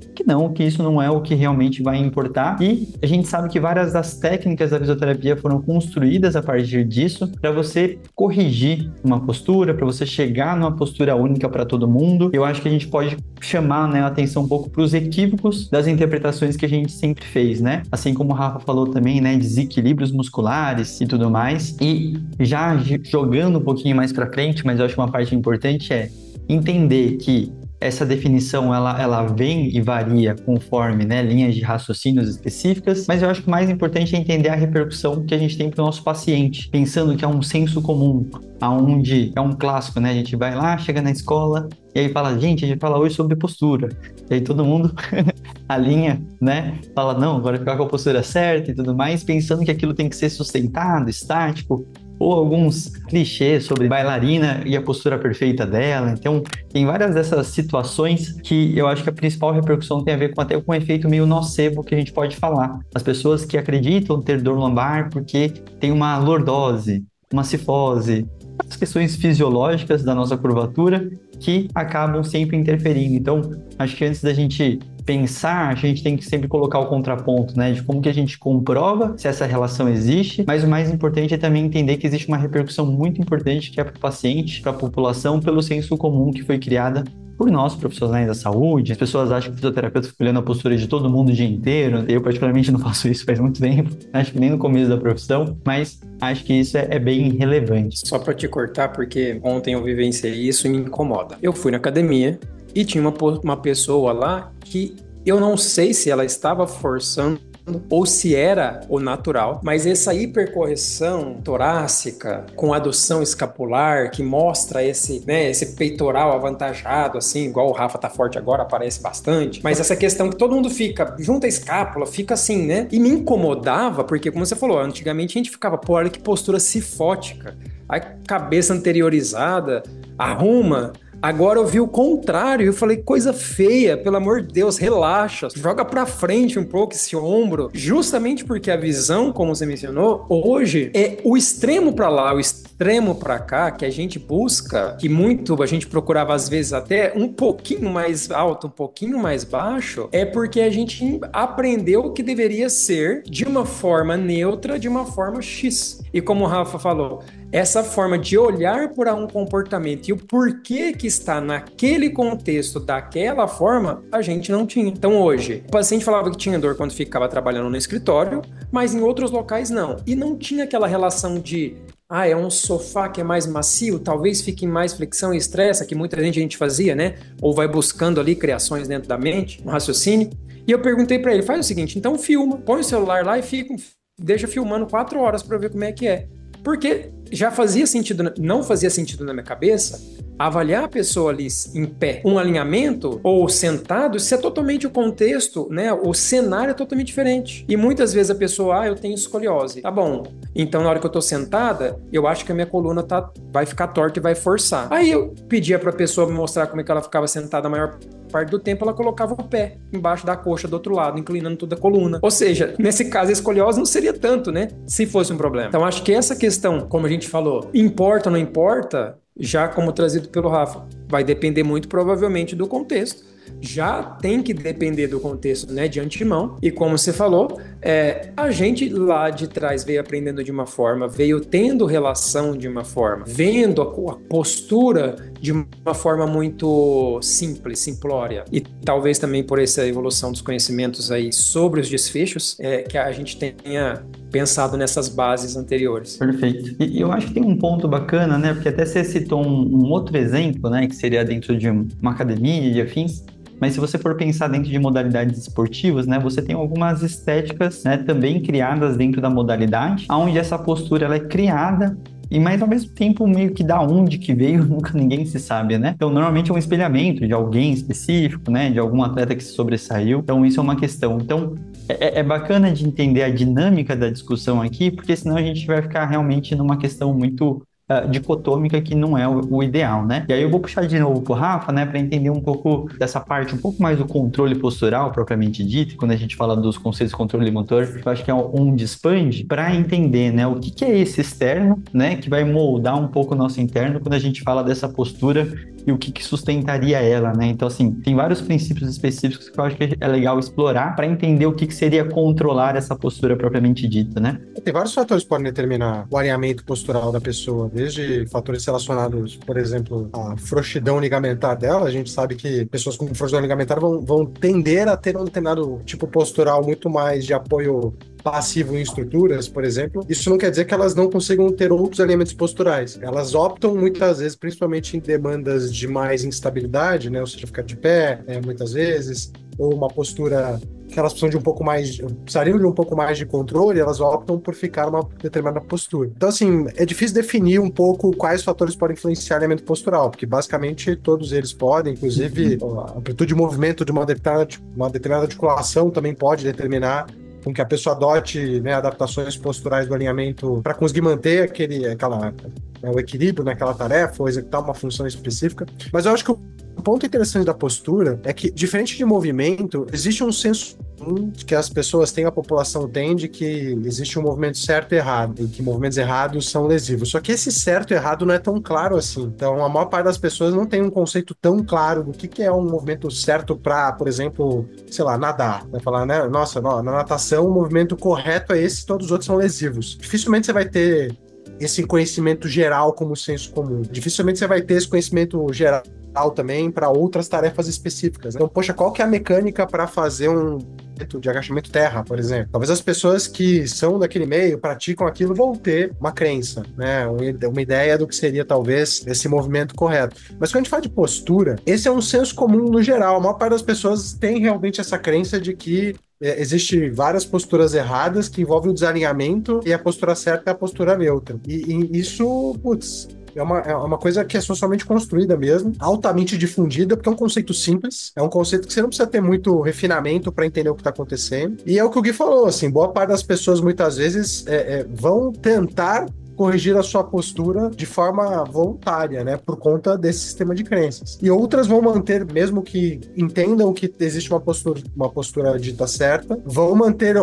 S3: que isso não é o que realmente vai importar. E a gente sabe que várias das técnicas da fisioterapia foram construídas a partir disso para você corrigir uma postura, para você chegar numa postura única para todo mundo. Eu acho que a gente pode chamar, né, a atenção um pouco para os equívocos das interpretações que a gente sempre fez, né? Assim como o Rafa falou também, né, desequilíbrios musculares e tudo mais. E já jogando um pouquinho mais para frente, mas eu acho que uma parte importante é entender que essa definição, ela vem e varia conforme, né, linhas de raciocínios específicas, mas eu acho que o mais importante é entender a repercussão que a gente tem para o nosso paciente, pensando que é um senso comum, aonde é um clássico, né, a gente vai lá, chega na escola, e aí fala, gente, a gente fala hoje sobre postura, e aí todo mundo alinha, né, fala, não, agora ficar com a postura certa e tudo mais, pensando que aquilo tem que ser sustentado, estático, ou alguns clichês sobre bailarina e a postura perfeita dela. Então, tem várias dessas situações que eu acho que a principal repercussão tem a ver com até com um efeito meio nocebo que a gente pode falar. As pessoas que acreditam ter dor lombar porque tem uma lordose, uma cifose, as questões fisiológicas da nossa curvatura que acabam sempre interferindo. Então, acho que antes da gente pensar, a gente tem que sempre colocar o contraponto, né, de como que a gente comprova se essa relação existe, mas o mais importante é também entender que existe uma repercussão muito importante que é para o paciente, para a população, pelo senso comum que foi criada por nós, profissionais da saúde. As pessoas acham que o fisioterapeuta fica olhando a postura de todo mundo o dia inteiro. Eu, particularmente, não faço isso faz muito tempo. Acho que nem no começo da profissão, mas acho que isso é bem relevante.
S1: Só para te cortar, porque ontem eu vivenciei isso e me incomoda. Eu fui na academia e tinha uma pessoa lá que eu não sei se ela estava forçando ou se era o natural, mas essa hipercorreção torácica com adução escapular que mostra esse peitoral avantajado, assim, igual o Rafa tá forte agora, aparece bastante, mas essa questão que todo mundo fica, junta a escápula, fica assim, né? E me incomodava, porque como você falou, antigamente a gente ficava, pô, olha que postura cifótica, a cabeça anteriorizada, arruma. Agora eu vi o contrário, eu falei, coisa feia, pelo amor de Deus, relaxa, joga pra frente um pouco esse ombro, justamente porque a visão, como você mencionou, hoje é o extremo pra lá, o extremo pra cá, que a gente busca, que muito a gente procurava às vezes até um pouquinho mais alto, um pouquinho mais baixo, é porque a gente aprendeu que deveria ser de uma forma neutra, de uma forma X. E como o Rafa falou, essa forma de olhar para um comportamento e o porquê que está naquele contexto daquela forma, a gente não tinha. Então hoje, o paciente falava que tinha dor quando ficava trabalhando no escritório, mas em outros locais não. E não tinha aquela relação de é um sofá que é mais macio, talvez fique em mais flexão e estressa, que muita gente fazia, né? Ou vai buscando ali criações dentro da mente, um raciocínio. E eu perguntei para ele, faz o seguinte, então filma, põe o celular lá e deixa filmando 4 horas para ver como é que é. Porque já fazia sentido, não fazia sentido na minha cabeça avaliar a pessoa ali em pé, um alinhamento ou sentado, isso é totalmente o contexto, né? O cenário é totalmente diferente. E muitas vezes a pessoa, eu tenho escoliose. Tá bom. Então, na hora que eu tô sentada, eu acho que a minha coluna vai ficar torta e vai forçar. Aí eu pedia pra pessoa me mostrar como é que ela ficava sentada a maior parte do tempo, ela colocava o pé embaixo da coxa do outro lado, inclinando toda a coluna. Ou seja, nesse caso, a escoliose não seria tanto, né? Se fosse um problema. Então, acho que essa questão, como a gente falou, importa ou não importa, já como trazido pelo Rafa, vai depender muito provavelmente do contexto. Já tem que depender do contexto, né, de antemão. E como você falou, a gente lá de trás veio aprendendo de uma forma, veio tendo relação de uma forma, vendo a postura de uma forma muito simples, simplória. E talvez também por essa evolução dos conhecimentos aí sobre os desfechos, que a gente tenha pensado nessas bases anteriores.
S3: Perfeito. E eu acho que tem um ponto bacana, né? Porque até você citou um outro exemplo, né? Que seria dentro de uma academia e afins. Mas se você for pensar dentro de modalidades esportivas, né, você tem algumas estéticas, né, também criadas dentro da modalidade, onde essa postura ela é criada, mas ao mesmo tempo meio que da onde que veio, nunca ninguém se sabe, né? Então, normalmente é um espelhamento de alguém específico, né, de algum atleta que se sobressaiu. Então, isso é uma questão. Então, é bacana de entender a dinâmica da discussão aqui, porque senão a gente vai ficar realmente numa questão muito dicotômica que não é o ideal, né? E aí eu vou puxar de novo pro Rafa, né, para entender um pouco dessa parte, um pouco mais do controle postural propriamente dito, quando a gente fala dos conceitos de controle motor, eu acho que é onde expande para entender, né, o que é esse externo, né, que vai moldar um pouco o nosso interno quando a gente fala dessa postura e o que sustentaria ela, né? Então, assim, tem vários princípios específicos que eu acho que é legal explorar para entender o que seria controlar essa postura propriamente dita, né?
S2: Tem vários fatores que podem determinar o alinhamento postural da pessoa, desde fatores relacionados, por exemplo, à frouxidão ligamentar dela. A gente sabe que pessoas com frouxidão ligamentar vão tender a ter um determinado tipo postural muito mais de apoio passivo em estruturas, por exemplo. Isso não quer dizer que elas não consigam ter outros alinhamentos posturais. Elas optam muitas vezes, principalmente em demandas de mais instabilidade, né? Ou seja, ficar de pé, muitas vezes, ou uma postura que elas precisariam de um pouco mais de controle, elas optam por ficar numa determinada postura. Então, assim, é difícil definir um pouco quais fatores podem influenciar o alinhamento postural, porque basicamente todos eles podem, inclusive a amplitude de movimento de uma determinada articulação também pode determinar com que a pessoa adote, né, adaptações posturais do alinhamento para conseguir manter o equilíbrio naquela tarefa ou executar uma função específica. Mas eu acho que o ponto interessante da postura é que, diferente de movimento, existe um senso que as pessoas têm, a população tem, de que existe um movimento certo e errado, e que movimentos errados são lesivos. Só que esse certo e errado não é tão claro assim. Então, a maior parte das pessoas não tem um conceito tão claro do que é um movimento certo para, por exemplo, sei lá, nadar. Vai falar, né? Nossa, na natação o movimento correto é esse, todos os outros são lesivos. Dificilmente você vai ter esse conhecimento geral como senso comum. Dificilmente você vai ter esse conhecimento geral também para outras tarefas específicas. Então, poxa, qual que é a mecânica para fazer um de agachamento terra, por exemplo? Talvez as pessoas que são daquele meio, praticam aquilo, vão ter uma crença, né? Uma ideia do que seria talvez esse movimento correto. Mas quando a gente fala de postura, esse é um senso comum no geral. A maior parte das pessoas tem realmente essa crença de que existe várias posturas erradas que envolvem o desalinhamento e a postura certa é a postura neutra. E isso, é uma coisa que é socialmente construída mesmo, altamente difundida, porque é um conceito simples, é um conceito que você não precisa ter muito refinamento para entender o que está acontecendo. E é o que o Gui falou, assim, boa parte das pessoas muitas vezes vão tentar corrigir a sua postura de forma voluntária, né, por conta desse sistema de crenças. E outras vão manter, mesmo que entendam que existe uma postura dita certa, vão manter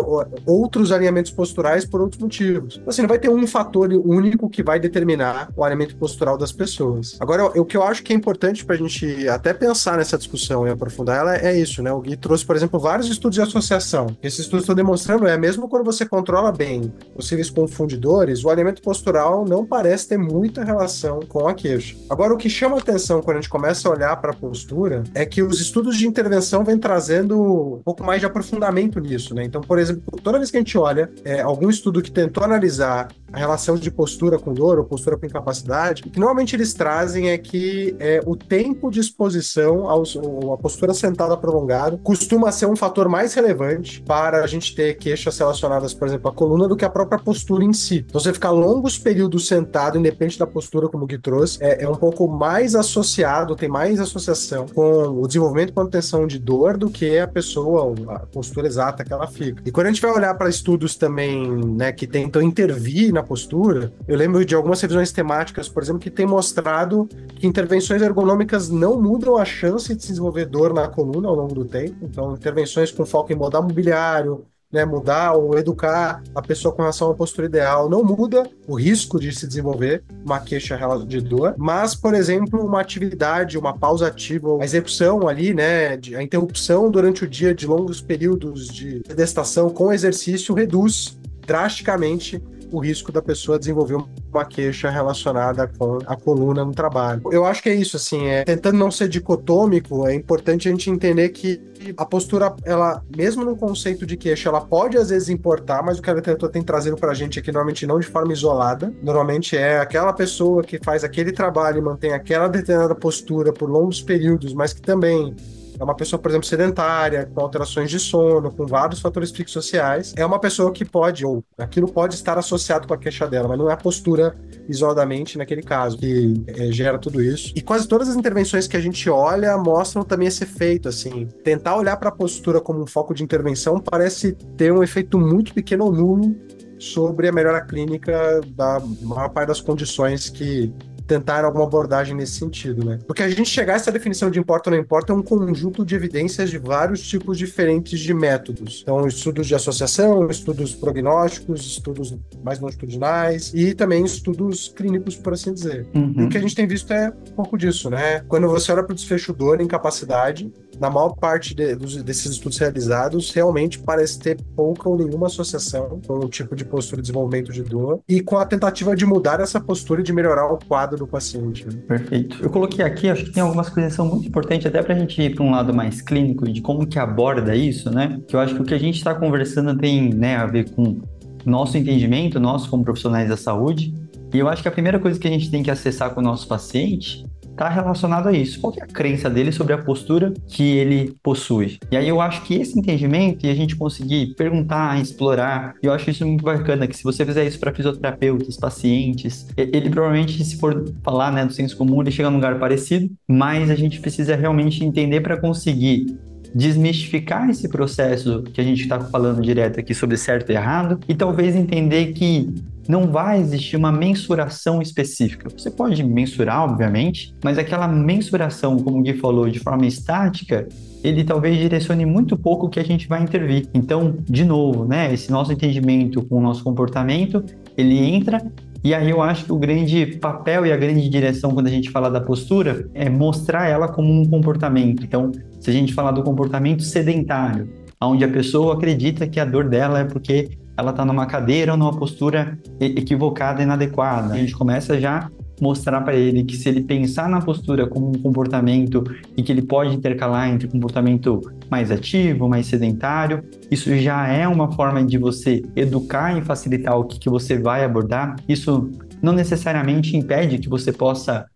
S2: outros alinhamentos posturais por outros motivos. Assim, não vai ter um fator único que vai determinar o alinhamento postural das pessoas. Agora, o que eu acho que é importante para a gente até pensar nessa discussão e aprofundar ela é isso, né? O Gui trouxe, por exemplo, vários estudos de associação. Esses estudos estão demonstrando, mesmo quando você controla bem possíveis confundidores, o alinhamento postural não parece ter muita relação com a queixa. Agora, o que chama atenção quando a gente começa a olhar para a postura é que os estudos de intervenção vêm trazendo um pouco mais de aprofundamento nisso, né? Então, por exemplo, toda vez que a gente olha algum estudo que tentou analisar a relação de postura com dor ou postura com incapacidade, o que normalmente eles trazem é que o tempo de exposição ou a postura sentada prolongada costuma ser um fator mais relevante para a gente ter queixas relacionadas, por exemplo, à coluna do que a própria postura em si. Então, você ficar longos períodos sentado, independente da postura, como o Gui trouxe, é um pouco mais associado, tem mais associação com o desenvolvimento e manutenção de dor do que a pessoa, a postura exata que ela fica. E quando a gente vai olhar para estudos também, né, que tentam intervir na postura, eu lembro de algumas revisões temáticas, por exemplo, que tem mostrado que intervenções ergonômicas não mudam a chance de se desenvolver dor na coluna ao longo do tempo. Então, intervenções com foco em mudar mobiliário, né, mudar ou educar a pessoa com relação à postura ideal, não muda o risco de se desenvolver uma queixa de dor, mas, por exemplo, uma atividade, uma pausa ativa, a execução ali, né, a interrupção durante o dia de longos períodos de sedestação com exercício reduz drasticamente o risco da pessoa desenvolver uma queixa relacionada com a coluna no trabalho. Eu acho que é isso, assim, tentando não ser dicotômico, é importante a gente entender que a postura, ela, mesmo no conceito de queixa, ela pode às vezes importar, mas o que a literatura tem trazido pra gente aqui, normalmente não de forma isolada, normalmente é aquela pessoa que faz aquele trabalho e mantém aquela determinada postura por longos períodos, mas que também é uma pessoa, por exemplo, sedentária, com alterações de sono, com vários fatores psicossociais. É uma pessoa que pode, ou aquilo pode estar associado com a queixa dela, mas não é a postura isoladamente naquele caso, que gera tudo isso. E quase todas as intervenções que a gente olha mostram também esse efeito, assim. Tentar olhar para a postura como um foco de intervenção parece ter um efeito muito pequeno ou nulo sobre a melhora clínica da maior parte das condições que tentaram alguma abordagem nesse sentido, né? Porque a gente chegar a essa definição de importa ou não importa é um conjunto de evidências de vários tipos diferentes de métodos. Então, estudos de associação, estudos prognósticos, estudos mais longitudinais e também estudos clínicos, por assim dizer. E o que a gente tem visto é um pouco disso, né? Quando você olha para o desfecho dor e incapacidade, na maior parte desses estudos realizados, realmente parece ter pouca ou nenhuma associação com o tipo de postura de desenvolvimento de dor e com a tentativa de mudar essa postura e de melhorar o quadro do paciente.
S3: Perfeito. Eu coloquei aqui, acho que tem algumas coisas que são muito importantes, até para a gente ir para um lado mais clínico e de como que aborda isso, né? Que eu acho que o que a gente está conversando tem, né, a ver com nosso entendimento, nós como profissionais da saúde, e eu acho que a primeira coisa que a gente tem que acessar com o nosso paciente está relacionado a isso. Qual que é a crença dele sobre a postura que ele possui? E aí eu acho que esse entendimento e a gente conseguir perguntar, explorar, eu acho isso muito bacana, que se você fizer isso para fisioterapeutas, pacientes, ele provavelmente, se for falar, né, do senso comum, ele chega num lugar parecido, mas a gente precisa realmente entender para conseguir desmistificar esse processo que a gente está falando direto aqui sobre certo e errado e talvez entender que não vai existir uma mensuração específica. Você pode mensurar, obviamente, mas aquela mensuração, como o Gui falou, de forma estática, ele talvez direcione muito pouco o que a gente vai intervir. Então, de novo, né, esse nosso entendimento com o nosso comportamento, ele entra. E aí eu acho que o grande papel e a grande direção quando a gente fala da postura é mostrar ela como um comportamento. Então, se a gente falar do comportamento sedentário, onde a pessoa acredita que a dor dela é porque ela está numa cadeira ou numa postura equivocada e inadequada, a gente começa já mostrar para ele que se ele pensar na postura como um comportamento e que ele pode intercalar entre comportamento mais ativo, mais sedentário, isso já é uma forma de você educar e facilitar o que você vai abordar. Isso não necessariamente impede que você possa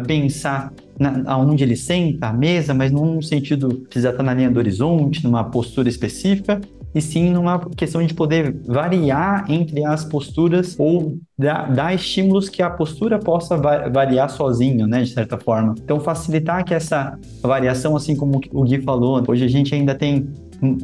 S3: pensar aonde ele senta, a mesa, mas não no sentido de precisar estar na linha do horizonte, numa postura específica, e sim numa questão de poder variar entre as posturas ou dar estímulos que a postura possa variar sozinho, né, de certa forma. Então, facilitar que essa variação, assim como o Gui falou, hoje a gente ainda tem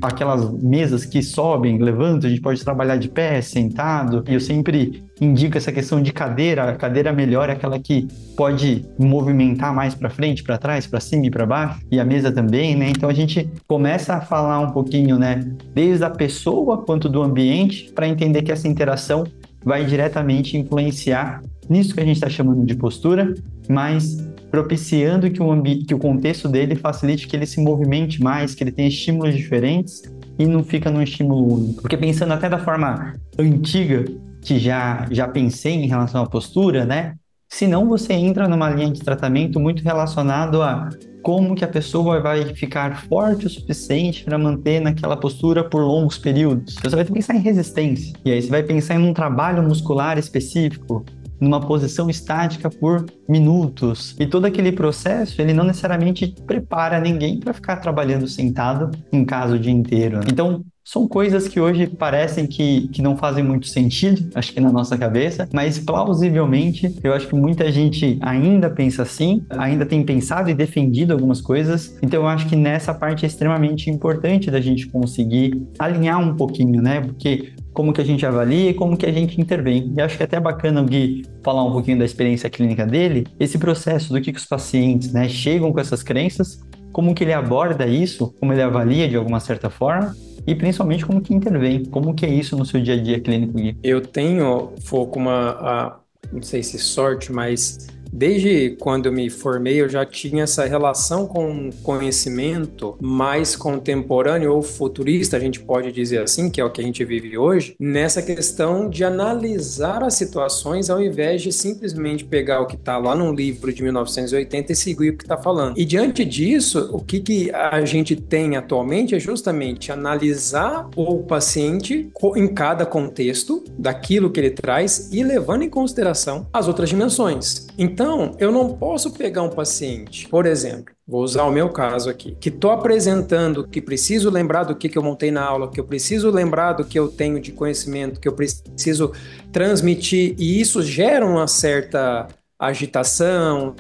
S3: aquelas mesas que sobem, levantam, a gente pode trabalhar de pé, sentado, e eu sempre indico essa questão de cadeira. A cadeira melhor é aquela que pode movimentar mais para frente, para trás, para cima e para baixo, e a mesa também, né? Então a gente começa a falar um pouquinho, né, desde a pessoa quanto do ambiente, para entender que essa interação vai diretamente influenciar nisso que a gente está chamando de postura, mas propiciando que o contexto dele facilite que ele se movimente mais, que ele tenha estímulos diferentes e não fica num estímulo único. Porque pensando até da forma antiga, que já pensei em relação à postura, né? Senão você entra numa linha de tratamento muito relacionado a como que a pessoa vai ficar forte o suficiente para manter naquela postura por longos períodos. Você vai pensar em resistência, e aí você vai pensar em um trabalho muscular específico, numa posição estática por minutos. E todo aquele processo, ele não necessariamente prepara ninguém para ficar trabalhando sentado em casa o dia inteiro, né? Então, são coisas que hoje parecem que não fazem muito sentido, acho que na nossa cabeça, mas plausivelmente eu acho que muita gente ainda pensa assim, ainda tem pensado e defendido algumas coisas. Então eu acho que nessa parte é extremamente importante da gente conseguir alinhar um pouquinho, né? Porque como que a gente avalia e como que a gente intervém. E acho que é até bacana o Gui falar um pouquinho da experiência clínica dele, esse processo do que os pacientes, né, chegam com essas crenças, como que ele aborda isso, como ele avalia de alguma certa forma, e principalmente como que intervém, como que é isso no seu dia a dia clínico, Gui?
S1: Eu tenho, Foco, não sei se sorte, mas desde quando eu me formei, eu já tinha essa relação com conhecimento mais contemporâneo ou futurista, a gente pode dizer assim, que é o que a gente vive hoje, nessa questão de analisar as situações ao invés de simplesmente pegar o que está lá num livro de 1980 e seguir o que está falando. E diante disso, o que a gente tem atualmente é justamente analisar o paciente em cada contexto daquilo que ele traz e levando em consideração as outras dimensões. Então, eu não posso pegar um paciente, por exemplo, vou usar o meu caso aqui, que estou apresentando, que preciso lembrar do que eu montei na aula, que eu preciso lembrar do que eu tenho de conhecimento, que eu preciso transmitir, e isso gera uma certa agitação,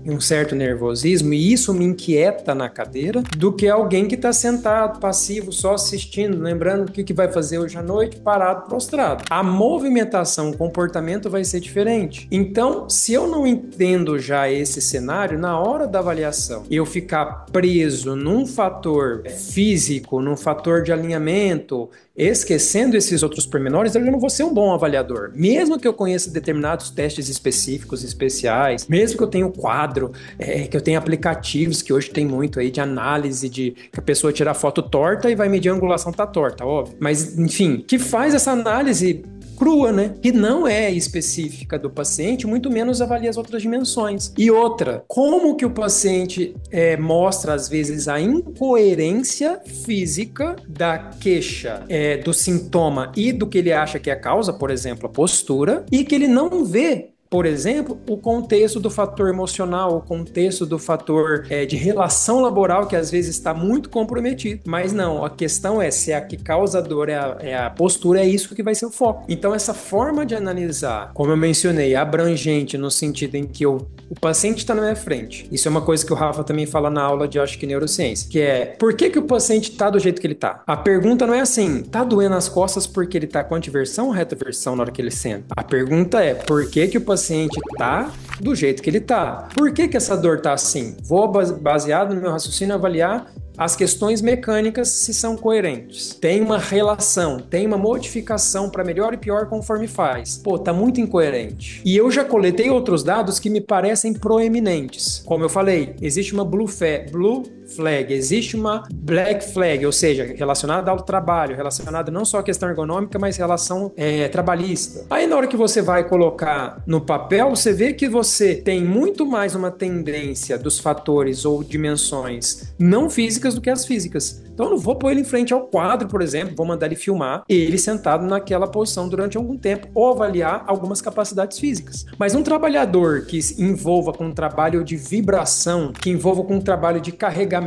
S1: um certo nervosismo, e isso me inquieta na cadeira, do que alguém que está sentado, passivo, só assistindo, lembrando o que vai fazer hoje à noite, parado, prostrado. A movimentação, o comportamento vai ser diferente. Então, se eu não entendo já esse cenário, na hora da avaliação, eu ficar preso num fator físico, num fator de alinhamento, esquecendo esses outros pormenores, eu já não vou ser um bom avaliador. Mesmo que eu conheça determinados testes específicos, especiais, mesmo que eu tenha quadro, que eu tenha aplicativos que hoje tem muito aí de análise, de que a pessoa tira a foto torta e vai medir a angulação tá torta, óbvio. Mas, enfim, que faz essa análise crua, né? Que não é específica do paciente, muito menos avalia as outras dimensões. E outra, como que o paciente mostra, às vezes, a incoerência física da queixa, do sintoma e do que ele acha que é a causa, por exemplo, a postura, e que ele não vê, por exemplo, o contexto do fator emocional, o contexto do fator de relação laboral, que às vezes está muito comprometido. Mas não, a questão é se a que causa a dor é a postura, é isso que vai ser o foco. Então, essa forma de analisar, como eu mencionei, abrangente no sentido em que o paciente está na minha frente. Isso é uma coisa que o Rafa também fala na aula de, acho que, neurociência, que é, por que o paciente está do jeito que ele está? A pergunta não é assim, tá doendo as costas porque ele está com antiversão ou retaversão na hora que ele senta? A pergunta é, por que o paciente tá do jeito que ele tá? Por que essa dor tá assim? Vou, baseado no meu raciocínio, avaliar as questões mecânicas se são coerentes. Tem uma relação, tem uma modificação para melhor e pior conforme faz. Pô, tá muito incoerente. E eu já coletei outros dados que me parecem proeminentes. Como eu falei, existe uma blue flag, existe uma black flag, ou seja, relacionada ao trabalho, relacionada não só à questão ergonômica, mas relação trabalhista. Aí na hora que você vai colocar no papel, você vê que você tem muito mais uma tendência dos fatores ou dimensões não físicas do que as físicas. Então eu não vou pôr ele em frente ao quadro, por exemplo, vou mandar ele filmar ele sentado naquela posição durante algum tempo ou avaliar algumas capacidades físicas. Mas um trabalhador que envolva com um trabalho de vibração, que envolva com um trabalho de carregamento,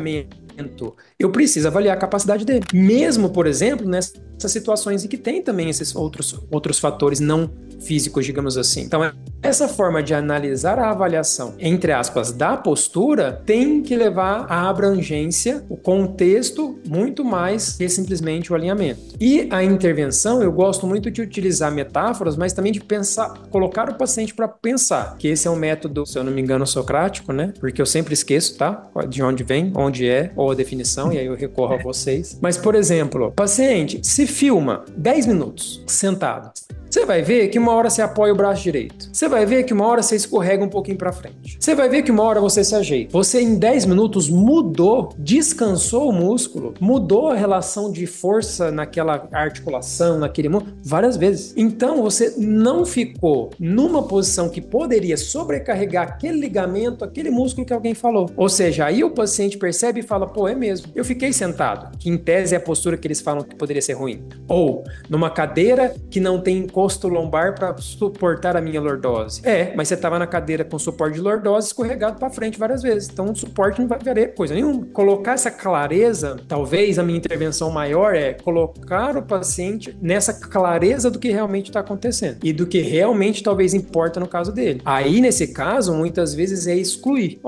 S1: eu preciso avaliar a capacidade dele. Mesmo, por exemplo, nessas situações em que tem também esses outros fatores não físicos, digamos assim. Então, essa forma de analisar a avaliação, entre aspas, da postura, tem que levar à abrangência, o contexto, muito mais que simplesmente o alinhamento. E a intervenção, eu gosto muito de utilizar metáforas, mas também de pensar, colocar o paciente para pensar, que esse é um método, se eu não me engano, socrático, né? Porque eu sempre esqueço, tá? De onde vem, onde é, ou a definição, e aí eu recorro a vocês. Mas, por exemplo, paciente, se filma 10 minutos sentado. Você vai ver que uma hora você apoia o braço direito. Você vai ver que uma hora você escorrega um pouquinho para frente. Você vai ver que uma hora você se ajeita. Você em 10 minutos mudou, descansou o músculo, mudou a relação de força naquela articulação, naquele músculo, várias vezes. Então você não ficou numa posição que poderia sobrecarregar aquele ligamento, aquele músculo que alguém falou. Ou seja, aí o paciente percebe e fala, pô, é mesmo, eu fiquei sentado, que em tese é a postura que eles falam que poderia ser ruim. Ou numa cadeira que não tem encosto lombar para suportar a minha lordose. Mas você estava na cadeira com suporte de lordose escorregado para frente várias vezes. Então o suporte não vai valer coisa nenhuma. Colocar essa clareza, talvez a minha intervenção maior é colocar o paciente nessa clareza do que realmente está acontecendo e do que realmente talvez importa no caso dele. Aí, nesse caso, muitas vezes é excluir.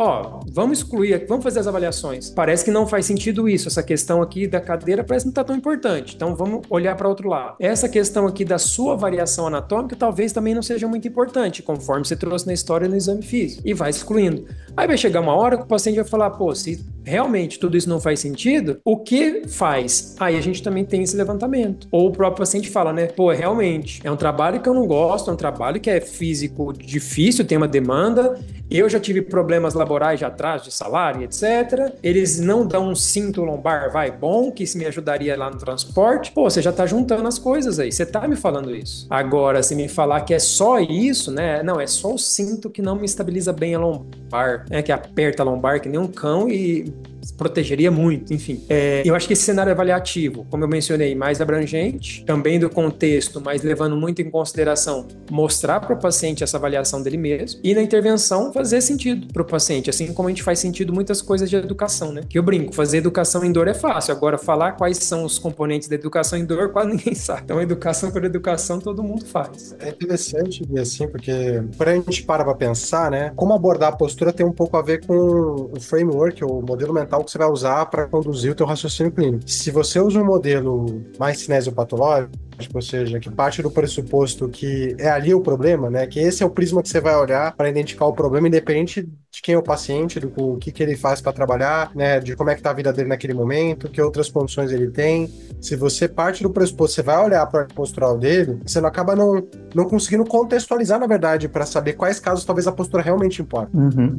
S1: Vamos excluir, vamos fazer as avaliações. Parece que não faz sentido isso. Essa questão aqui da cadeira parece que não está tão importante. Então vamos olhar para outro lado. Essa questão aqui da sua variação anatômica talvez também não seja muito importante, conforme você trouxe na história no exame físico. E vai excluindo. Aí vai chegar uma hora que o paciente vai falar, pô, se realmente tudo isso não faz sentido, o que faz? Aí a gente também tem esse levantamento. Ou o próprio paciente fala, né, pô, realmente, é um trabalho que eu não gosto, é um trabalho que é físico difícil, tem uma demanda, eu já tive problemas laborais já atrás, de salário, etc. Eles não dão um cinto lombar, bom, que isso me ajudaria lá no transporte. Pô, você já tá juntando as coisas aí, você tá me falando isso. Agora, se me falar que é só isso, né, não, é só o cinto que não me estabiliza bem a lombar, né, que aperta a lombar que nem um cão e protegeria muito, enfim. Eu acho que esse cenário avaliativo, como eu mencionei, mais abrangente, também do contexto, mas levando muito em consideração mostrar para o paciente essa avaliação dele mesmo e na intervenção fazer sentido para o paciente, assim como a gente faz sentido muitas coisas de educação, né? Que eu brinco, fazer educação em dor é fácil, agora falar quais são os componentes da educação em dor quase ninguém sabe. Então, educação por educação todo mundo faz.
S2: É interessante ver assim, porque quando a gente para pensar, né, como abordar a postura tem um pouco a ver com o framework, o modelo mental que você vai usar para conduzir o teu raciocínio clínico. Se você usa um modelo mais cinesiopatológico, ou seja, que parte do pressuposto que é ali o problema, né, que esse é o prisma que você vai olhar para identificar o problema, independente de quem é o paciente, do que ele faz para trabalhar, né, de como é que tá a vida dele naquele momento, que outras condições ele tem. Se você parte do pressuposto, você vai olhar para o postural dele, você não acaba não conseguindo contextualizar, na verdade, para saber quais casos talvez a postura realmente importa.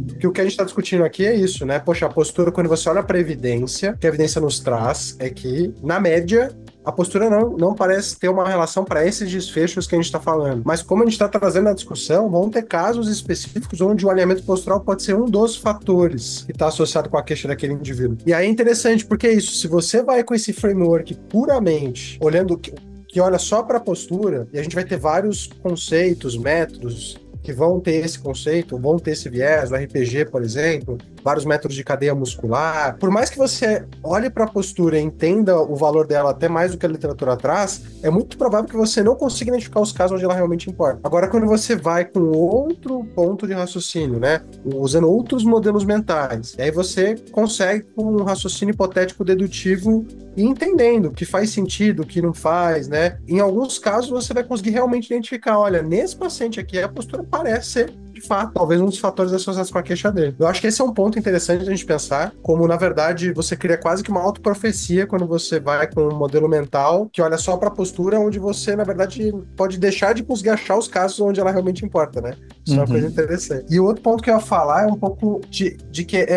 S2: Porque o que a gente está discutindo aqui é isso, né? Poxa, a postura, quando você olha para a evidência, que a evidência nos traz, é que, na média, a postura não parece ter uma relação para esses desfechos que a gente está falando. Mas como a gente está trazendo na discussão, vão ter casos específicos onde o alinhamento postural pode ser um dos fatores que está associado com a queixa daquele indivíduo. E aí é interessante, porque é isso, se você vai com esse framework puramente, olhando que olha só para a postura, e a gente vai ter vários conceitos, métodos, que vão ter esse conceito, vão ter esse viés, o RPG, por exemplo, vários métodos de cadeia muscular. Por mais que você olhe para a postura e entenda o valor dela até mais do que a literatura traz, é muito provável que você não consiga identificar os casos onde ela realmente importa. Agora, quando você vai com outro ponto de raciocínio, né, usando outros modelos mentais, aí você consegue, com um raciocínio hipotético dedutivo, e entendendo o que faz sentido, o que não faz, né? Em alguns casos, você vai conseguir realmente identificar, olha, nesse paciente aqui, a postura parece ser, de fato, talvez um dos fatores associados com a queixa dele. Eu acho que esse é um ponto interessante de a gente pensar, como, na verdade, você cria quase que uma autoprofecia quando você vai com um modelo mental que olha só para a postura, onde você, na verdade, pode deixar de conseguir achar os casos onde ela realmente importa, né? Isso é uma coisa interessante. E o outro ponto que eu ia falar é um pouco de que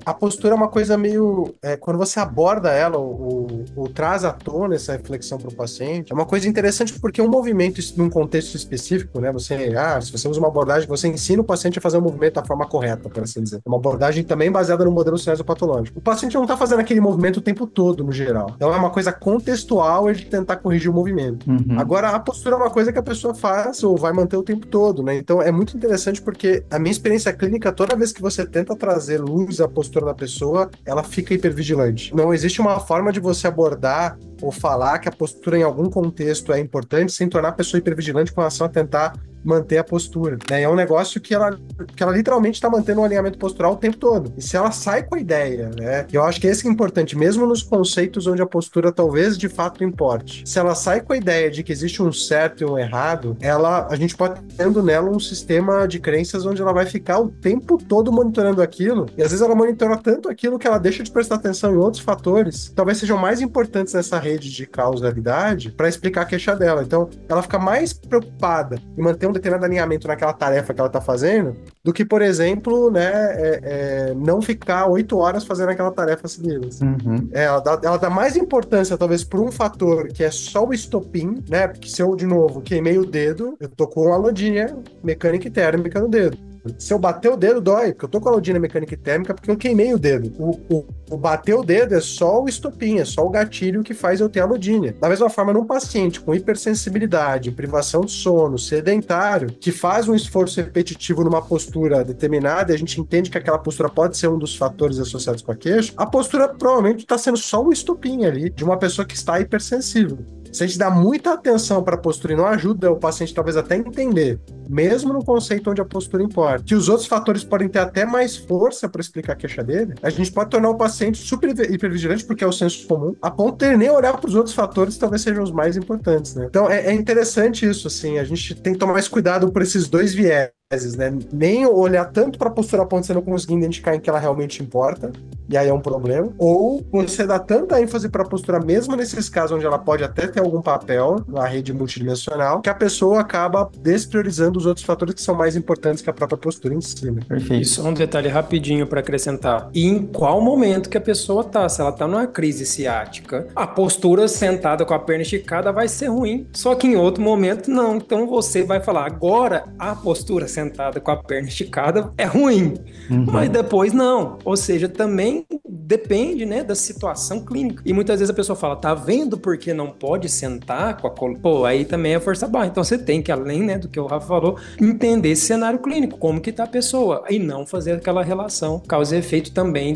S2: a postura é uma coisa meio... quando você aborda ela, ou traz à tona essa reflexão para o paciente, é uma coisa interessante porque um movimento num contexto específico, né? Se você usa uma abordagem, você ensina o paciente a fazer o movimento da forma correta, por assim dizer. É uma abordagem também baseada no modelo cinesiopatológico. O paciente não está fazendo aquele movimento o tempo todo, no geral. Então é uma coisa contextual de tentar corrigir o movimento. Agora, a postura é uma coisa que a pessoa faz ou vai manter o tempo todo, né? Então é muito interessante porque a minha experiência clínica, toda vez que você tenta trazer luz à postura da pessoa, ela fica hipervigilante. Não existe uma forma de você abordar ou falar que a postura em algum contexto é importante sem tornar a pessoa hipervigilante com relação a tentar manter a postura, né? É um negócio que ela literalmente está mantendo um alinhamento postural o tempo todo. E se ela sai com a ideia, né? Eu acho que esse é importante, mesmo nos conceitos onde a postura talvez de fato importe. Se ela sai com a ideia de que existe um certo e um errado, a gente pode tendo nela um sistema de crenças onde ela vai ficar o tempo todo monitorando aquilo, e às vezes ela monitora tanto aquilo que ela deixa de prestar atenção em outros fatores que talvez sejam mais importantes nessa rede rede de causalidade para explicar a queixa dela. Então, ela fica mais preocupada em manter um determinado alinhamento naquela tarefa que ela está fazendo do que, por exemplo, né, não ficar 8 horas fazendo aquela tarefa seguida. Ela dá mais importância, talvez, por um fator que é só o estopim, né? Porque se eu, de novo, queimei o dedo, eu tô com a lodinha mecânica e térmica no dedo. Se eu bater o dedo, dói, porque eu tô com a lodinha mecânica e térmica porque eu queimei o dedo. O bater o dedo é só o estopim, é só o gatilho que faz eu ter a lodinha. Da mesma forma, num paciente com hipersensibilidade, privação de sono, sedentário, que faz um esforço repetitivo numa postura determinada, e a gente entende que aquela postura pode ser um dos fatores associados com a queixa, a postura provavelmente está sendo só um estopim ali de uma pessoa que está hipersensível. Se a gente dá muita atenção para a postura e não ajuda o paciente talvez até entender, mesmo no conceito onde a postura importa, que os outros fatores podem ter até mais força para explicar a queixa dele, a gente pode tornar o paciente super hipervigilante, porque é o senso comum, a ponto de ele nem olhar para os outros fatores que talvez sejam os mais importantes, né? Então é interessante isso, assim, a gente tem que tomar mais cuidado por esses dois viés, né? Nem olhar tanto para a postura a ponto de você não conseguir identificar em que ela realmente importa, e aí é um problema, ou você dá tanta ênfase para a postura mesmo nesses casos onde ela pode até ter algum papel na rede multidimensional, que a pessoa acaba despriorizando os outros fatores que são mais importantes que a própria postura em si, né?
S1: Perfeito. Isso é um detalhe rapidinho para acrescentar. E em qual momento que a pessoa tá? Se ela tá numa crise ciática, a postura sentada com a perna esticada vai ser ruim, só que em outro momento não. Então você vai falar, agora a postura sentada com a perna esticada é ruim, mas depois não. Ou seja, também depende, né, da situação clínica. E muitas vezes a pessoa fala, tá vendo por que não pode sentar com a coluna? Pô, aí também é força barra. Então você tem que, além, né, do que o Rafa falou, entender esse cenário clínico, como que tá a pessoa, e não fazer aquela relação causa e efeito também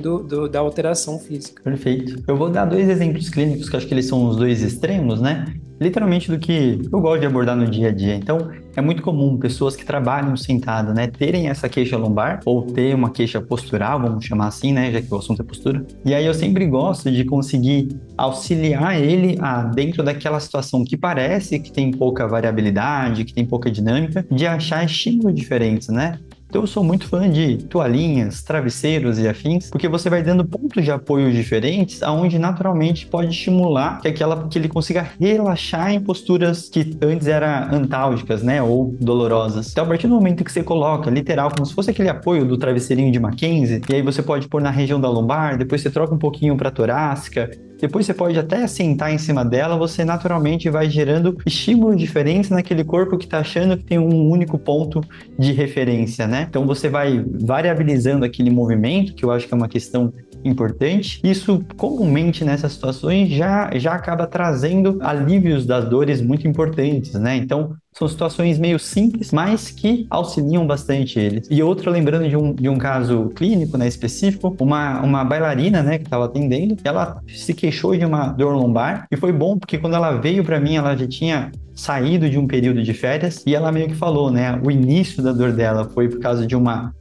S1: da alteração física.
S3: Perfeito. Eu vou dar 2 exemplos clínicos, que acho que eles são os 2 extremos, né? Literalmente do que eu gosto de abordar no dia a dia. Então, é muito comum pessoas que trabalham sentado, né, terem essa queixa lombar, ou ter uma queixa postural, vamos chamar assim, né, já que o assunto é postura. E aí eu sempre gosto de conseguir auxiliar ele dentro daquela situação que parece que tem pouca variabilidade, que tem pouca dinâmica, de achar estímulos diferentes, né? Então eu sou muito fã de toalhinhas, travesseiros e afins, porque você vai dando pontos de apoio diferentes, aonde naturalmente pode estimular que ele consiga relaxar em posturas que antes eram antálgicas, né, ou dolorosas. Então a partir do momento que você coloca, literal, como se fosse aquele apoio do travesseirinho de Mackenzie, e aí você pode pôr na região da lombar, depois você troca um pouquinho para torácica, depois você pode até sentar em cima dela, você naturalmente vai gerando estímulos diferentes naquele corpo que está achando que tem um único ponto de referência, né? Então você vai variabilizando aquele movimento, que eu acho que é uma questão importante. Isso, comumente nessas situações, já acaba trazendo alívios das dores muito importantes, né? Então, são situações meio simples, mas que auxiliam bastante eles. E outra, lembrando de um caso clínico, né, específico, uma bailarina, né, que estava atendendo, ela se queixou de uma dor lombar, e foi bom porque quando ela veio para mim, ela já tinha saído de um período de férias, e ela meio que falou, né, o início da dor dela foi por causa de uma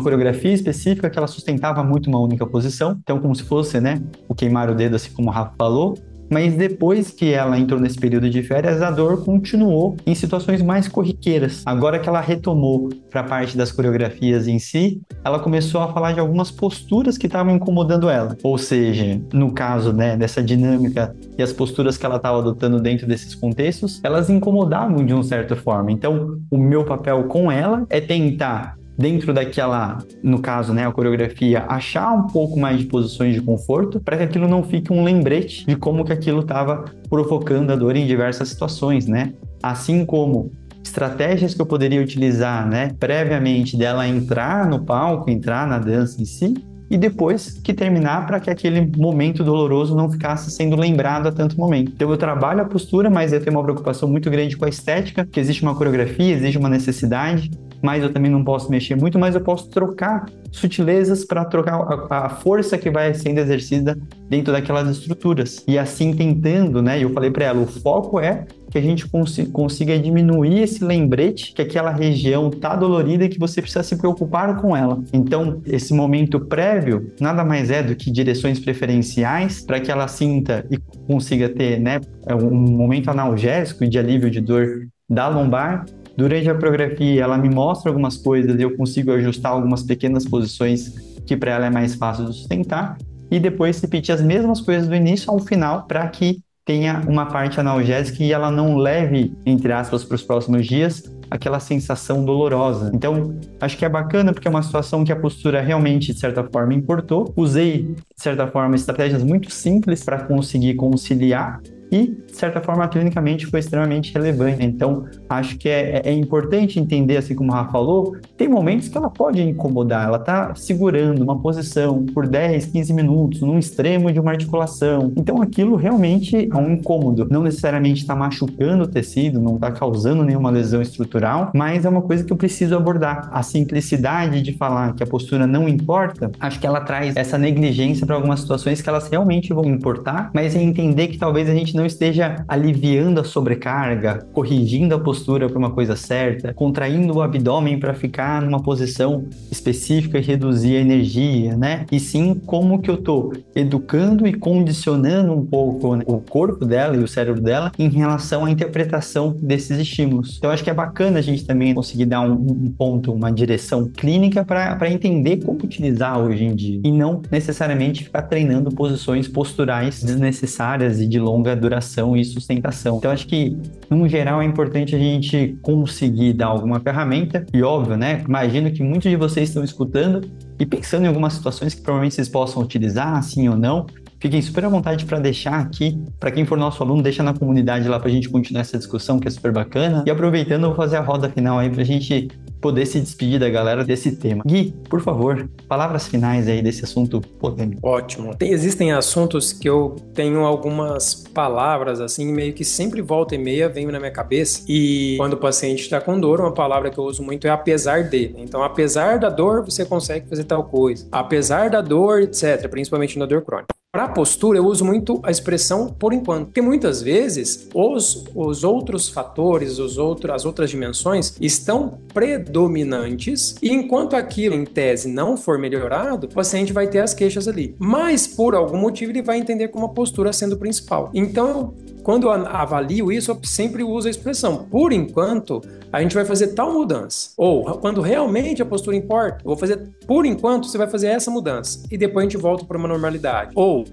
S3: coreografia específica que ela sustentava muito uma única posição, então como se fosse, né, o queimar o dedo, assim como o Rafa falou. Mas depois que ela entrou nesse período de férias, a dor continuou em situações mais corriqueiras. Agora que ela retomou para a parte das coreografias em si, ela começou a falar de algumas posturas que estavam incomodando ela. Ou seja, no caso, né, dessa dinâmica e as posturas que ela estava adotando dentro desses contextos, elas incomodavam de uma certa forma. Então, o meu papel com ela é tentar, dentro daquela, no caso, né, a coreografia, achar um pouco mais de posições de conforto para que aquilo não fique um lembrete de como que aquilo estava provocando a dor em diversas situações, né? Assim como estratégias que eu poderia utilizar, né, previamente dela entrar no palco, entrar na dança em si, e depois que terminar para que aquele momento doloroso não ficasse sendo lembrado a tanto momento. Então eu trabalho a postura, mas eu tenho uma preocupação muito grande com a estética, porque existe uma coreografia, existe uma necessidade, mas eu também não posso mexer muito, mas eu posso trocar sutilezas para trocar a força que vai sendo exercida dentro daquelas estruturas. E assim tentando, né, eu falei para ela, o foco é que a gente consiga diminuir esse lembrete que aquela região tá dolorida e que você precisa se preocupar com ela. Então, esse momento prévio nada mais é do que direções preferenciais para que ela sinta e consiga ter, né, um momento analgésico e de alívio de dor da lombar. Durante a coreografia, ela me mostra algumas coisas e eu consigo ajustar algumas pequenas posições que para ela é mais fácil de sustentar. e depois repetir as mesmas coisas do início ao final para que tenha uma parte analgésica e ela não leve, entre aspas, para os próximos dias aquela sensação dolorosa. Então, acho que é bacana porque é uma situação que a postura realmente, de certa forma, importou. Usei, de certa forma, estratégias muito simples para conseguir conciliar e, de certa forma, clinicamente foi extremamente relevante. Então, acho que é importante entender, assim como o Rafa falou, tem momentos que ela pode incomodar, ela está segurando uma posição por 10, 15 minutos, num extremo de uma articulação. Então, aquilo realmente é um incômodo. Não necessariamente está machucando o tecido, não está causando nenhuma lesão estrutural, mas é uma coisa que eu preciso abordar. A simplicidade de falar que a postura não importa, acho que ela traz essa negligência para algumas situações que elas realmente vão importar, mas é entender que talvez a gente não esteja aliviando a sobrecarga, corrigindo a postura para uma coisa certa, contraindo o abdômen para ficar numa posição específica e reduzir a energia, né? E sim como que eu estou educando e condicionando um pouco, né, o corpo dela e o cérebro dela em relação à interpretação desses estímulos. Então acho que é bacana a gente também conseguir dar um ponto, uma direção clínica para entender como utilizar hoje em dia e não necessariamente ficar treinando posições posturais desnecessárias e de longa duração e sustentação. Então, acho que, no geral, é importante a gente conseguir dar alguma ferramenta e, óbvio, né? Imagino que muitos de vocês estão escutando e pensando em algumas situações que provavelmente vocês possam utilizar, sim ou não. Fiquem super à vontade para deixar aqui, para quem for nosso aluno, deixa na comunidade lá para a gente continuar essa discussão, que é super bacana. E aproveitando, eu vou fazer a roda final aí para a gente poder se despedir da galera desse tema. Gui, por favor, palavras finais aí desse assunto polêmico.
S1: Ótimo. Existem assuntos que eu tenho algumas palavras, assim, meio que sempre volta e meia vem na minha cabeça. E quando o paciente está com dor, uma palavra que eu uso muito é apesar de. Então, apesar da dor, você consegue fazer tal coisa. Apesar da dor, etc., principalmente na dor crônica. Para a postura, eu uso muito a expressão por enquanto, porque muitas vezes os outros fatores, as outras dimensões estão predominantes e enquanto aquilo, em tese, não for melhorado, o paciente vai ter as queixas ali. Mas, por algum motivo, ele vai entender como a postura sendo principal. Então, quando eu avalio isso, eu sempre uso a expressão por enquanto, a gente vai fazer tal mudança. Ou, quando realmente a postura importa, eu vou fazer por enquanto, você vai fazer essa mudança. E depois a gente volta para uma normalidade. Ou,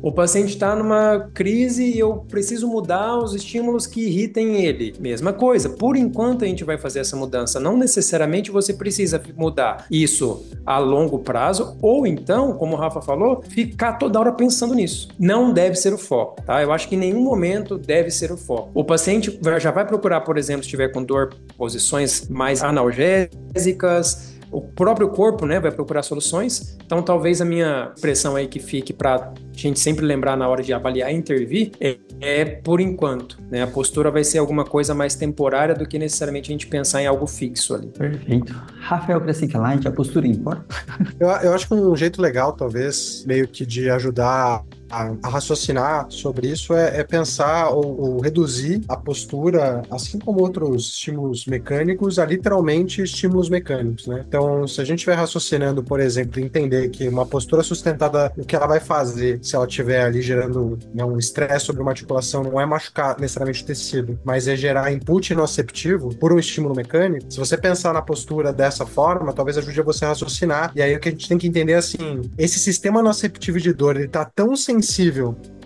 S1: o paciente está numa crise e eu preciso mudar os estímulos que irritem ele. Mesma coisa, por enquanto a gente vai fazer essa mudança. Não necessariamente você precisa mudar isso a longo prazo, ou então, como o Rafa falou, ficar toda hora pensando nisso. Não deve ser o foco, tá? Eu acho que em nenhum momento deve ser o foco. O paciente já vai procurar, por exemplo, se estiver com dor, posições mais analgésicas. O próprio corpo, né, vai procurar soluções. Então, talvez a minha expressão aí que fique para a gente sempre lembrar na hora de avaliar e intervir é por enquanto, né? A postura vai ser alguma coisa mais temporária do que necessariamente a gente pensar em algo fixo ali.
S3: Perfeito. Rafael Crescicalite, a postura importa?
S2: Eu acho que um jeito legal, talvez, meio que de ajudar a raciocinar sobre isso é pensar ou reduzir a postura, assim como outros estímulos mecânicos, a literalmente estímulos mecânicos, né? Então, se a gente estiver raciocinando, por exemplo, entender que uma postura sustentada, o que ela vai fazer se ela estiver ali gerando, né, um estresse sobre uma articulação, não é machucar necessariamente o tecido, mas é gerar input nociceptivo por um estímulo mecânico. Se você pensar na postura dessa forma, talvez ajude a você a raciocinar. E aí o que a gente tem que entender é assim, esse sistema nociceptivo de dor, ele tá tão sensível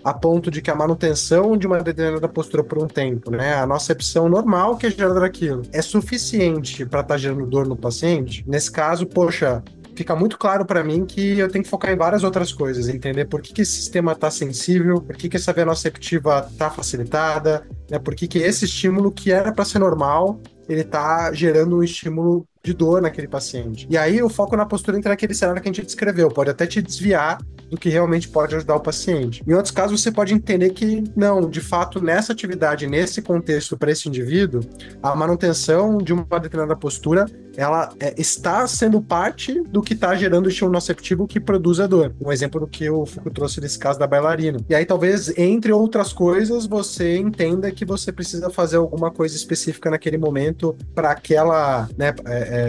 S2: a ponto de que a manutenção de uma determinada postura por um tempo, né, a nocepção normal que é gerada daquilo, é suficiente para estar gerando dor no paciente. Nesse caso, poxa, fica muito claro para mim que eu tenho que focar em várias outras coisas, entender por que esse sistema está sensível, por que essa via nociceptiva está facilitada, né, por que esse estímulo que era para ser normal, ele está gerando um estímulo de dor naquele paciente. E aí o foco na postura entra naquele cenário que a gente descreveu, pode até te desviar do que realmente pode ajudar o paciente. Em outros casos, você pode entender que, não, de fato, nessa atividade, nesse contexto para esse indivíduo, a manutenção de uma determinada postura, ela está sendo parte do que está gerando o estímulo nociceptivo que produz a dor. Um exemplo do que o Foucault trouxe nesse caso da bailarina. E aí, talvez, entre outras coisas, você entenda que você precisa fazer alguma coisa específica naquele momento para aquela, né,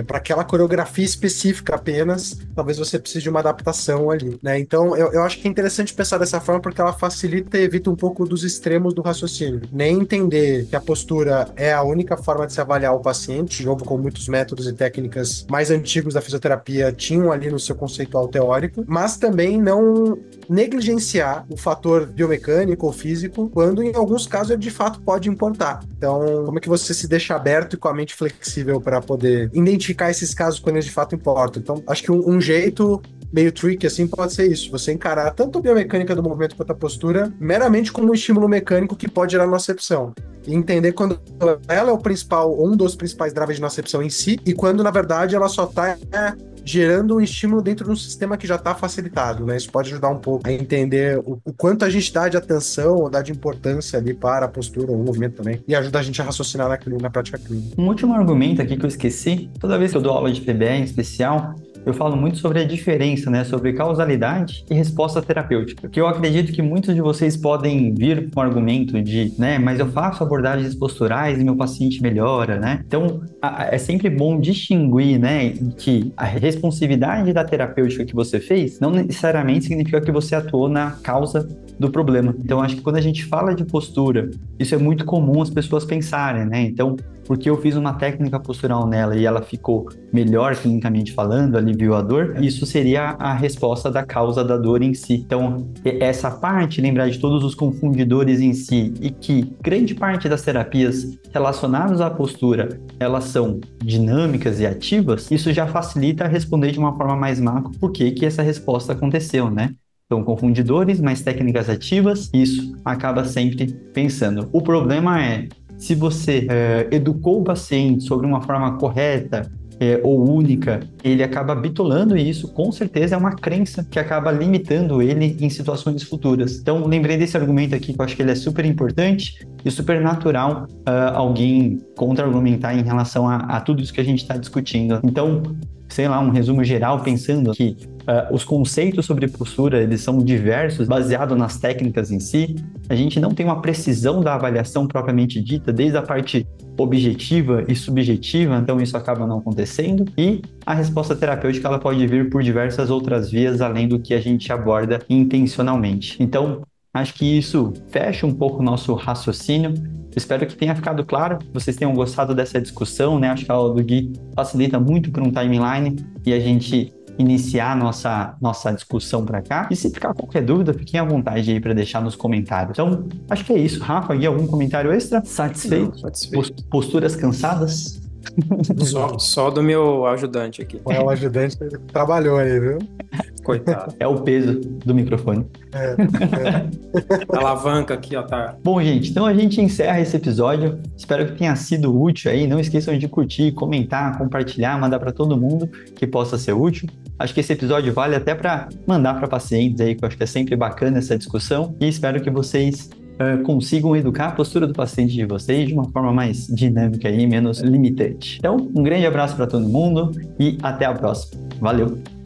S2: para aquela coreografia específica apenas. Talvez você precise de uma adaptação ali, né? Então, eu acho que é interessante pensar dessa forma porque ela facilita e evita um pouco dos extremos do raciocínio. Nem entender que a postura é a única forma de se avaliar o paciente, de novo, com muitos métodos e técnicas mais antigos da fisioterapia tinham ali no seu conceitual teórico, mas também não negligenciar o fator biomecânico ou físico, quando em alguns casos ele de fato pode importar. Então, como é que você se deixa aberto e com a mente flexível para poder identificar esses casos quando eles de fato importam? Então, acho que um jeito meio tricky assim pode ser isso, você encarar tanto a biomecânica do movimento quanto a postura meramente como um estímulo mecânico que pode gerar nocepção. E entender quando ela é o principal, um dos principais drivers de nocepção em si, e quando na verdade ela só está gerando um estímulo dentro de um sistema que já está facilitado, né? Isso pode ajudar um pouco a entender o quanto a gente dá de atenção ou dá de importância ali para a postura ou o movimento também, e ajuda a gente a raciocinar na prática clínica.
S3: Um último argumento aqui que eu esqueci, toda vez que eu dou aula de PBE em especial, eu falo muito sobre a diferença, né, sobre causalidade e resposta terapêutica, que eu acredito que muitos de vocês podem vir com o argumento de, né, mas eu faço abordagens posturais e meu paciente melhora, né? Então, é sempre bom distinguir, né, que a responsividade da terapêutica que você fez não necessariamente significa que você atuou na causa do problema. Então, acho que quando a gente fala de postura, isso é muito comum as pessoas pensarem, né? Então, porque eu fiz uma técnica postural nela e ela ficou melhor clinicamente falando, aliviou a dor, isso seria a resposta da causa da dor em si. Então, essa parte, lembrar de todos os confundidores em si e que grande parte das terapias relacionadas à postura, elas são dinâmicas e ativas, isso já facilita responder de uma forma mais macro por que essa resposta aconteceu, né? Então, confundidores, mais técnicas ativas, isso acaba sempre pensando. O problema é, se você educou o paciente sobre uma forma correta ou única, ele acaba bitolando e isso com certeza é uma crença que acaba limitando ele em situações futuras. Então, lembrei desse argumento aqui que eu acho que ele é super importante e super natural alguém contra-argumentar em relação a tudo isso que a gente está discutindo. Então, sei lá, um resumo geral pensando que os conceitos sobre postura, eles são diversos, baseado nas técnicas em si. A gente não tem uma precisão da avaliação propriamente dita, desde a parte objetiva e subjetiva, então isso acaba não acontecendo. E a resposta terapêutica, ela pode vir por diversas outras vias, além do que a gente aborda intencionalmente. Então, acho que isso fecha um pouco o nosso raciocínio. Espero que tenha ficado claro, que vocês tenham gostado dessa discussão, né? Acho que a aula do Gui facilita muito para um timeline e a gente iniciar nossa discussão para cá. E se ficar qualquer dúvida, fiquem à vontade aí para deixar nos comentários. Então, acho que é isso. Rafa, Gui, algum comentário extra? Satisfeito?
S1: Não, satisfeito.
S3: Posturas cansadas?
S1: Só do meu ajudante aqui.
S2: O ajudante trabalhou aí, viu?
S1: Coitado.
S3: É o peso do microfone.
S1: A alavanca aqui, ó, tá.
S3: Bom, gente, então a gente encerra esse episódio. Espero que tenha sido útil aí. Não esqueçam de curtir, comentar, compartilhar, mandar para todo mundo que possa ser útil. Acho que esse episódio vale até para mandar para pacientes aí, que eu acho que é sempre bacana essa discussão. E espero que vocês consigam educar a postura do paciente de vocês de uma forma mais dinâmica e menos limitante. Então, um grande abraço para todo mundo e até a próxima. Valeu!